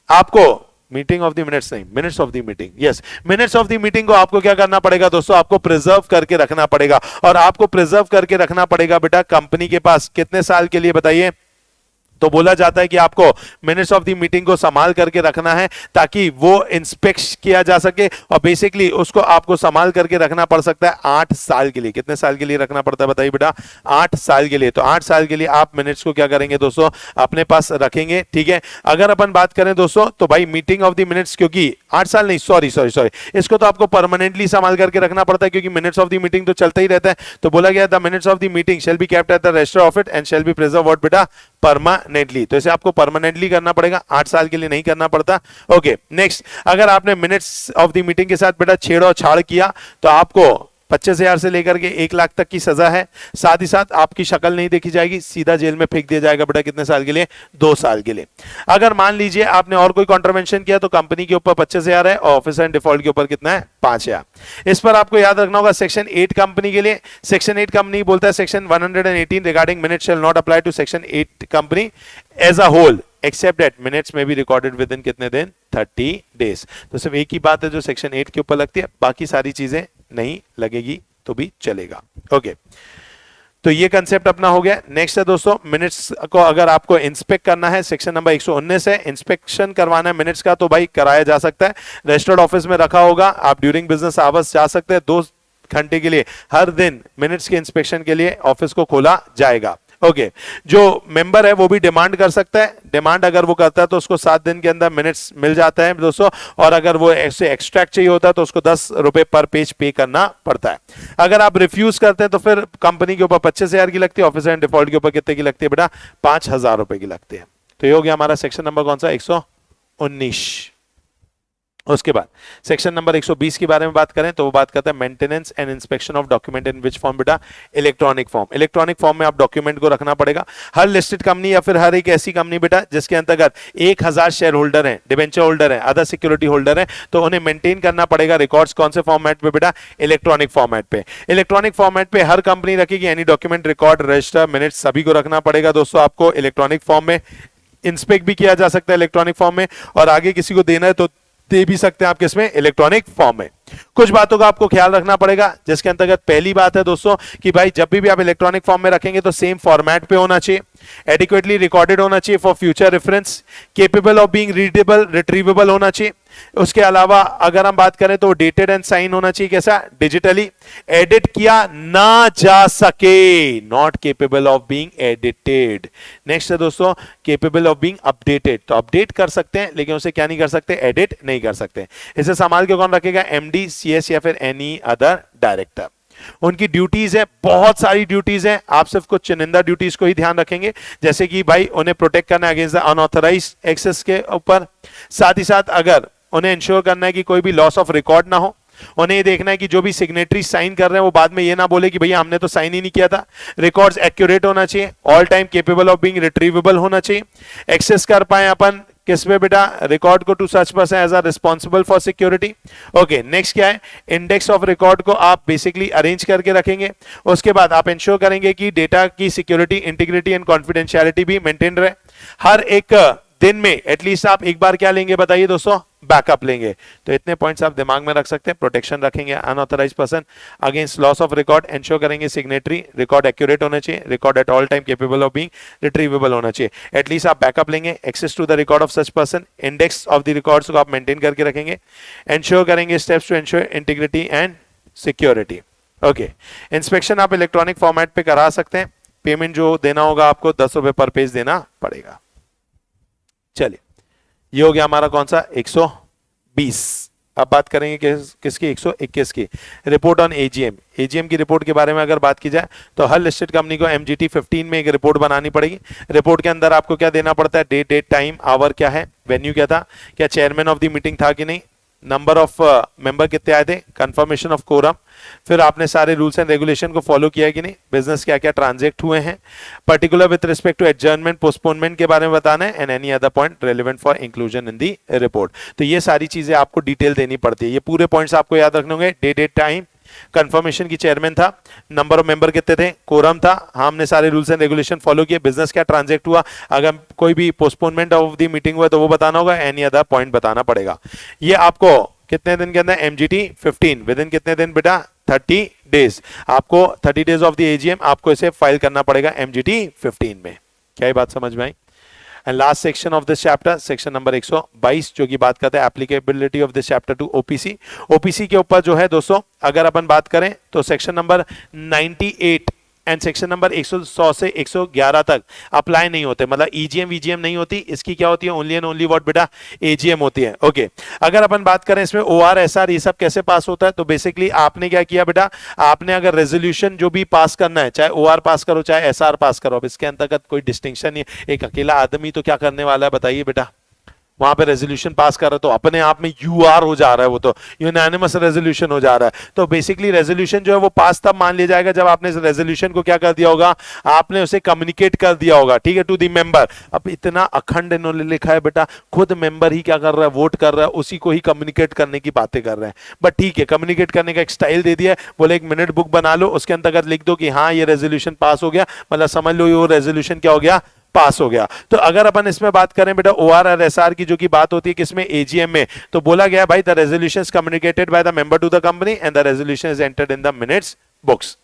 आपको, मीटिंग ऑफ द मिनट्स नहीं, minutes of the meeting, yes, minutes of the meeting को आपको क्या करना पड़ेगा दोस्तों, आपको प्रिजर्व करके रखना पड़ेगा। और आपको प्रिजर्व करके रखना पड़ेगा बेटा कंपनी के पास कितने साल के लिए बताइए? तो बोला जाता है कि आपको मिनट्स ऑफ द मीटिंग को संभाल करके रखना है ताकि वो इंस्पेक्ट किया जा सके, और बेसिकली उसको आपको संभाल करके रखना पड़ सकता है 8 साल के लिए। कितने साल के लिए रखना पड़ता है बताइए बेटा? 8 साल के लिए। तो 8 साल के लिए आप मिनट्स को क्या करेंगे दोस्तों, अपने पास रखेंगे, ठीक है। अगर अपन बात करें दोस्तों तो भाई मीटिंग ऑफ द मिनट्स, क्योंकि 8 साल नहीं, सॉरी, इसको तो आपको परमानेंटली संभाल करके रखना पड़ता है क्योंकि मिनट्स ऑफ द मीटिंग तो चलता ही रहता है। तो बोला गया the minutes of the meeting shall be kept at the register of it and shall be preserve what बेटा, परमानेंटली। तो इसे आपको परमानेंटली करना पड़ेगा, 8 साल के लिए नहीं करना पड़ता। ओके, नेक्स्ट, अगर आपने मिनट्स ऑफ द मीटिंग के साथ बेटा छेड़ छाड़ किया तो आपको 25,000 से लेकर के 1 लाख तक की सजा है। साथ ही साथ आपकी शक्ल नहीं देखी जाएगी, सीधा जेल में फेंक दिया जाएगा बेटा। कितने साल के लिए? 2 साल के लिए। अगर मान लीजिए आपने और कोई कॉन्ट्रवेंशन किया तो कंपनी के ऊपर 25,000 है और ऑफिसर एंड डिफॉल्ट के ऊपर कितना है? 5,000। इस पर आपको याद रखना होगा सेक्शन 8 कंपनी के लिए, सेक्शन 8 कंपनी बोलता है section 118 regarding minutes shall not apply to section 8 company as a whole except that minutes may be recorded within कितने दिन? 30 डेज। तो सिर्फ एक ही बात है जो सेक्शन 8 के ऊपर लगती है, बाकी सारी चीजें नहीं लगेगी तो भी चलेगा। ओके, तो ये कंसेप्ट अपना हो गया। नेक्स्ट है दोस्तों, मिनट्स को अगर आपको इंस्पेक्ट करना है, सेक्शन नंबर 119 है, इंस्पेक्शन करवाना है मिनट्स का, तो भाई कराया जा सकता है। रजिस्टर्ड ऑफिस में रखा होगा, आप ड्यूरिंग बिजनेस आवर्स जा सकते हैं। 2 घंटे के लिए हर दिन मिनट्स के इंस्पेक्शन के लिए ऑफिस को खोला जाएगा। ओके, जो मेंबर है वो भी डिमांड कर सकता है। डिमांड अगर वो करता है तो उसको 7 दिन के अंदर मिनट्स मिल जाता है दोस्तों, और अगर वो ऐसे एक्सट्रैक्ट चाहिए होता है तो उसको 10 रुपए पर पेज पे करना पड़ता है। अगर आप रिफ्यूज करते हैं तो फिर कंपनी के ऊपर 25,000 की लगती है, ऑफिसर एंड डिफॉल्ट के ऊपर कितने की लगती है बेटा? 5,000 रुपए की लगती है। तो ये हो गया हमारा सेक्शन नंबर कौन सा? 119। उसके बाद सेक्शन नंबर 120 के बारे में बात करें तो वो बात करता है maintenance and inspection of document in which form बेटा? Electronic form. इलेक्ट्रॉनिक फॉर्म में आप डॉक्यूमेंट को रखना पड़ेगा। हर लिस्टेड कंपनी या फिर हर एक ऐसी कंपनी बेटा जिसके अंतर्गत 1000 शेयर होल्डर हैं, डिबेंचर होल्डर हैं, अदर सिक्योरिटी होल्डर हैं, तो उन्हें मेंटेन करना पड़ेगा रिकॉर्ड्स कौन से फॉर्मेट पे बेटा? इलेक्ट्रॉनिक फॉर्मेट पे। इलेक्ट्रॉनिक फॉर्मेट पे हर कंपनी रखेगी any document, record, register, minutes सभी को रखना पड़ेगा दोस्तों आपको इलेक्ट्रॉनिक फॉर्म में। इंस्पेक्ट भी किया जा सकता है इलेक्ट्रॉनिक फॉर्म में, और आगे किसी को देना है तो दे भी सकते हैं आप किसमें? इलेक्ट्रॉनिक फॉर्म में। कुछ बातों का आपको ख्याल रखना पड़ेगा, जिसके अंतर्गत पहली बात है दोस्तों कि भाई जब भी आप इलेक्ट्रॉनिक फॉर्म में रखेंगे तो सेम फॉर्मेट पे होना चाहिए, एडिक्वेटली रिकॉर्डेड होना चाहिए for future reference, capable of being readable, retrievable होना चाहिए। उसके अलावा अगर हम बात करें तो डेटेड एंड साइन होना चाहिए, कैसा? डिजिटली। एडिट किया ना जा सके, not capable of being edited. Next है दोस्तों केपेबल ऑफ बीइंग अपडेटेड, तो अपडेट कर सकते हैं लेकिन उसे क्या नहीं कर सकते? एडिट नहीं कर सकते। इसे संभाल के कौन रखेगा? एमडी, सीएस या फिर एनी अदर डायरेक्टर। उनकी ड्यूटीज है, बहुत सारी ड्यूटीज हैं, आप सिर्फ कुछ चुनिंदा ड्यूटीज को ही ध्यान रखेंगे, जैसे कि भाई उन्हें प्रोटेक्ट करना अगेंस्ट द अनऑथराइज्ड एक्सेस के ऊपर। साथ ही साथ अगर उन्हें इंश्योर करना है कि कोई भी लॉस ऑफ रिकॉर्ड ना हो। उन्हें ये देखना है कि जो भी सिग्नेटरी साइन कर रहे हैं वो बाद में ये ना बोले कि भैया हमने तो साइन ही नहीं किया था। रिकॉर्ड्स एक्यूरेट होना चाहिए, all time capable of being retrievable होना चाहिए। एक्सेस कर पाए अपन किस पे बेटा, रिकॉर्ड को to such person as a responsible for security. Okay, next क्या है, इंडेक्स ऑफ रिकॉर्ड को आप बेसिकली अरेंज करके रखेंगे। उसके बाद आप इंश्योर करेंगे कि डेटा की सिक्योरिटी, इंटीग्रिटी एंड कॉन्फिडेंशियलिटी भी मेंटेन रहे। हर एक दिन में एटलीस्ट आप एक बार क्या लेंगे बताइए दोस्तों, बैकअप लेंगे। तो इतने पॉइंट्स आप दिमाग में रख सकते हैं। प्रोटेक्शन रखेंगे unauthorise person against loss of record, ensure करेंगे सिग्नेटरी रिकॉर्ड एक्यूरेट होना चाहिए, record at all time capable of being retrievable होना चाहिए। एटलीस्ट आप बैकअप लेंगे, access to the record of such person, index of the records को आप मेंटेन करके रखेंगे। इंश्योर करेंगे steps to ensure integrity and security. Okay, inspection आप इलेक्ट्रॉनिक फॉर्मेट पे करा सकते हैं। पेमेंट जो देना होगा आपको 10 रुपए पर पेज देना पड़ेगा। चलिए, ये हो गया हमारा कौन सा 120। अब बात करेंगे किसकी, 121 की, रिपोर्ट ऑन एजीएम। एजीएम की रिपोर्ट के बारे में अगर बात की जाए तो हर लिस्टेड कंपनी को एमजीटी 15 में एक रिपोर्ट बनानी पड़ेगी। रिपोर्ट के अंदर आपको क्या देना पड़ता है, डेट, टाइम, आवर क्या है, वेन्यू क्या था, क्या चेयरमैन ऑफ द मीटिंग था कि नहीं, नंबर ऑफ मेंबर कितने आए थे, कंफर्मेशन ऑफ कोरम, फिर आपने सारे रूल्स एंड रेगुलेशन को फॉलो किया कि नहीं, बिजनेस क्या क्या ट्रांजैक्ट हुए हैं, particular with respect to adjournment, postponement के बारे में बताना है, and any other point relevant for inclusion in the report. तो ये सारी चीजें आपको डिटेल देनी पड़ती है। ये पूरे पॉइंट्स आपको याद रखने होंगे, डेट, टाइम, कंफर्मेशन की चेयरमैन था, नंबर ऑफ मेंबर कितने थे, कोरम था, हमने सारे रूल्स एंड रेगुलेशन फॉलो किए, बिजनेस क्या ट्रांजैक्ट हुआ, अगर कोई भी पोस्टपोनमेंट ऑफ द मीटिंग हुआ तो वो बताना होगा, एनी अदर पॉइंट बताना पड़ेगा। ये आपको कितने दिन के अंदर, एमजीटी 15 विद इन कितने दिन बेटा, 30 डेज। आपको 30 डेज ऑफ द एजीएम आपको इसे फाइल करना पड़ेगा एमजीटी 15 में। क्या ये बात समझ में आई? And last section of this chapter, section number 122, जो की बात करता है applicability of this chapter to OPC. OPC के ऊपर जो है दोस्तों अगर अपन बात करें तो section number 98 and section number 100 से 111 तक अप्लाई नहीं होते, मतलब ईजीएम वीजीएम नहीं होती, इसकी क्या होती है, ओनली एंड ओनली व्हाट बेटा, एजीएम होती है। ओके, अगर अपन बात करें इसमें ओआर एसआर ये सब कैसे पास होता है, तो बेसिकली आपने क्या किया बेटा, आपने अगर रेजोल्यूशन जो भी पास करना है, चाहे ओआर पास करो चाहे एसआर पास करो, अब इसके अंतर्गत कोई डिस्टिंक्शन नहीं है। एक अकेला आदमी तो क्या करने वाला है बताइए बेटा, वहां पे रेजोल्यूशन पास कर रहा है तो अपने आप में यूआर हो जा रहा है, वो तो यूनानिमस रेजोल्यूशन हो जा रहा है। तो बेसिकली रेजोल्यूशन जो है वो पास तब मान लिया जाएगा जब आपने इस रेजोल्यूशन को क्या कर दिया होगा, आपने उसे कम्युनिकेट कर दिया होगा, ठीक है, टू द मेंबर। अब इतना अखंड इन्होंने लिखा है बेटा, खुद मेंबर ही क्या कर रहा है, वोट कर रहा है, उसी को ही कम्युनिकेट करने की बातें कर रहे हैं। बट ठीक है, कम्युनिकेट करने का एक स्टाइल दे दिया है, बोले एक मिनट बुक बना लो, उसके अंतर्गत लिख दो कि हाँ ये रेजोल्यूशन पास हो गया, मतलब समझ लो ये रेजोल्यूशन क्या हो गया, पास हो गया। तो अगर अपन इसमें बात करें बेटा ओआर और एसआर की जो की बात होती है किसमें, एजीएम में, तो बोला गया भाई the resolution is communicated by the member to the company and the resolution is entered in the minutes books.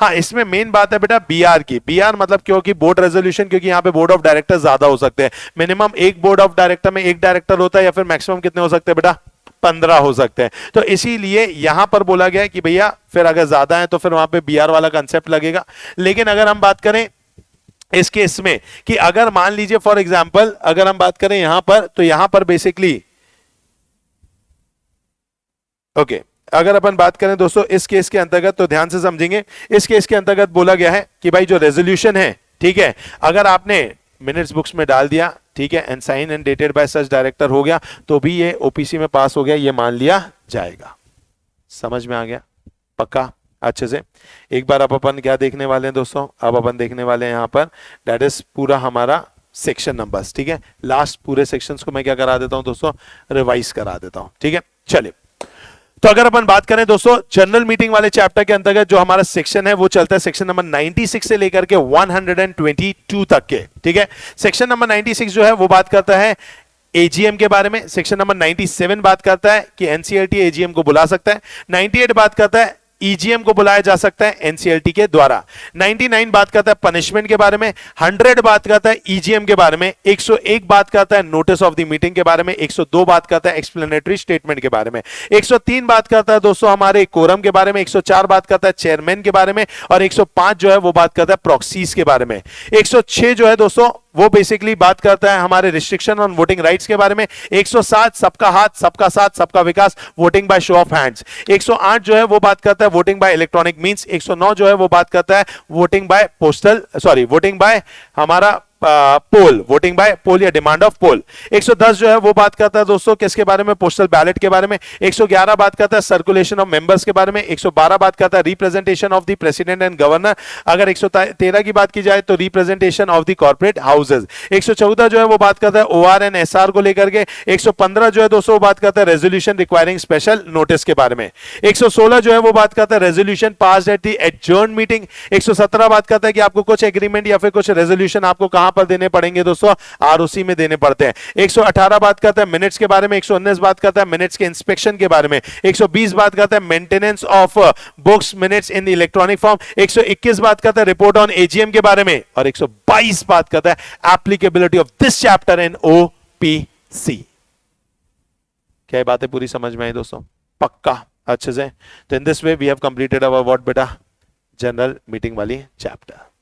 हाँ, इसमें मेन बात है बेटा बीआर की। बीआर मतलब क्योंकि बोर्ड रेजोल्यूशन, क्योंकि यहाँ पे बोर्ड ऑफ डायरेक्टर ज्यादा हो सकते हैं, मिनिमम एक बोर्ड ऑफ डायरेक्टर में एक डायरेक्टर होता है, या फिर मैक्सिमम कितने हो सकते हैं बेटा, 15 हो सकते हैं। तो इसीलिए यहां पर बोला गया कि भैया फिर अगर ज्यादा है तो फिर वहां पे बीआर वाला कंसेप्ट लगेगा। लेकिन अगर हम बात करें इस केस में कि अगर मान लीजिए फॉर एग्जांपल अगर हम बात करें यहां पर, तो यहां पर बेसिकली ओके, अगर अपन बात करें दोस्तों इस केस के अंतर्गत तो ध्यान से समझेंगे, इस केस के अंतर्गत बोला गया है कि भाई जो रेजोल्यूशन है, ठीक है, अगर आपने मिनट्स बुक्स में डाल दिया, ठीक है, and sign and dated by such director हो गया, तो भी ये ओपीसी में पास हो गया, ये मान लिया जाएगा। समझ में आ गया पक्का अच्छे से? एक बार अब अपन क्या देखने वाले हैं दोस्तों, अब अपन देखने वाले हैं यहां पर दैट इज पूरा हमारा सेक्शन नंबर्स, ठीक है। लास्ट पूरे सेक्शंस को मैं क्या करा देता हूं दोस्तों, रिवाइज करा देता हूं, ठीक है। चलिए, तो अगर अपन बात करें दोस्तों जनरल मीटिंग वाले चैप्टर के अंतर्गत जो हमारा सेक्शन है वो चलता है सेक्शन नंबर 96 से लेकर के 122 तक के, ठीक है। सेक्शन नंबर 96 जो है वो बात करता है एजीएम के बारे में, सेक्शन नंबर 97 बात करता है कि एनसीएलटी एजीएम को बुला सकता है, 98 बात करता है ईजीएम को बुलाया जा सकता है एनसीएलटी के द्वारा, 99 बात करता है पनिशमेंट के बारे में, 100 बात करता है ईजीएम के बारे में, 101 बात करता है नोटिस ऑफ द मीटिंग के बारे में, 102 बात करता है एक्सप्लेनेटरी स्टेटमेंट के बारे में, 103 बात करता है दोस्तों हमारे कोरम के बारे में, 104 बात करता है चेयरमैन के बारे में, और 105 जो है वो बात करता है प्रॉक्सीज के बारे में, 106 जो है दोस्तों वो बेसिकली बात करता है हमारे रिस्ट्रिक्शन ऑन वोटिंग राइट्स के बारे में, 107 सबका हाथ सबका साथ सबका विकास voting by show of hands, 108 जो है वो बात करता है वोटिंग बाय इलेक्ट्रॉनिक मींस, 109 जो है वो बात करता है voting by postal voting by हमारा पोल, वोटिंग बाय पोल या डिमांड ऑफ पोल। 110 जो है वो बात करता है दोस्तों किसके बारे में, पोस्टल बैलेट के बारे में। 111 बात करता है सर्कुलेशन ऑफ मेंबर्स के बारे में। 112 बात करता है representation of the president and governor. अगर 113 की बात की जाए तो representation of the corporate houses. 114 जो है वो बात करता है ओआर एंड एसआर को लेकर के। 115 जो है दोस्तों बात करता है रेजोल्यूशन रिक्वायरिंग स्पेशल नोटिस के बारे में। 116 जो है वो बात करता है resolution passed at the adjourn meeting. 117 बात करता है कि आपको कुछ एग्रीमेंट या फिर कुछ रेजोल्यूशन आपको कहां पर देने पड़ेंगे दोस्तों, आरओसी में देने पड़ते हैं। 118 बात करता है मिनट्स के बारे में। 119 बात करता है मिनट्स के इंस्पेक्शन के बारे में। 120 बात करता है maintenance of books minutes in electronic form. 121 बात करता है रिपोर्ट ऑन एजीएम के बारे में। और 122 बात करता है applicability of this chapter in OPC. क्या ये बातें पूरी समझ में आई दोस्तों? पक्का अच्छे से। तो in this way we have completed our what बेटा, जनरल मीटिंग वाली चैप्टर।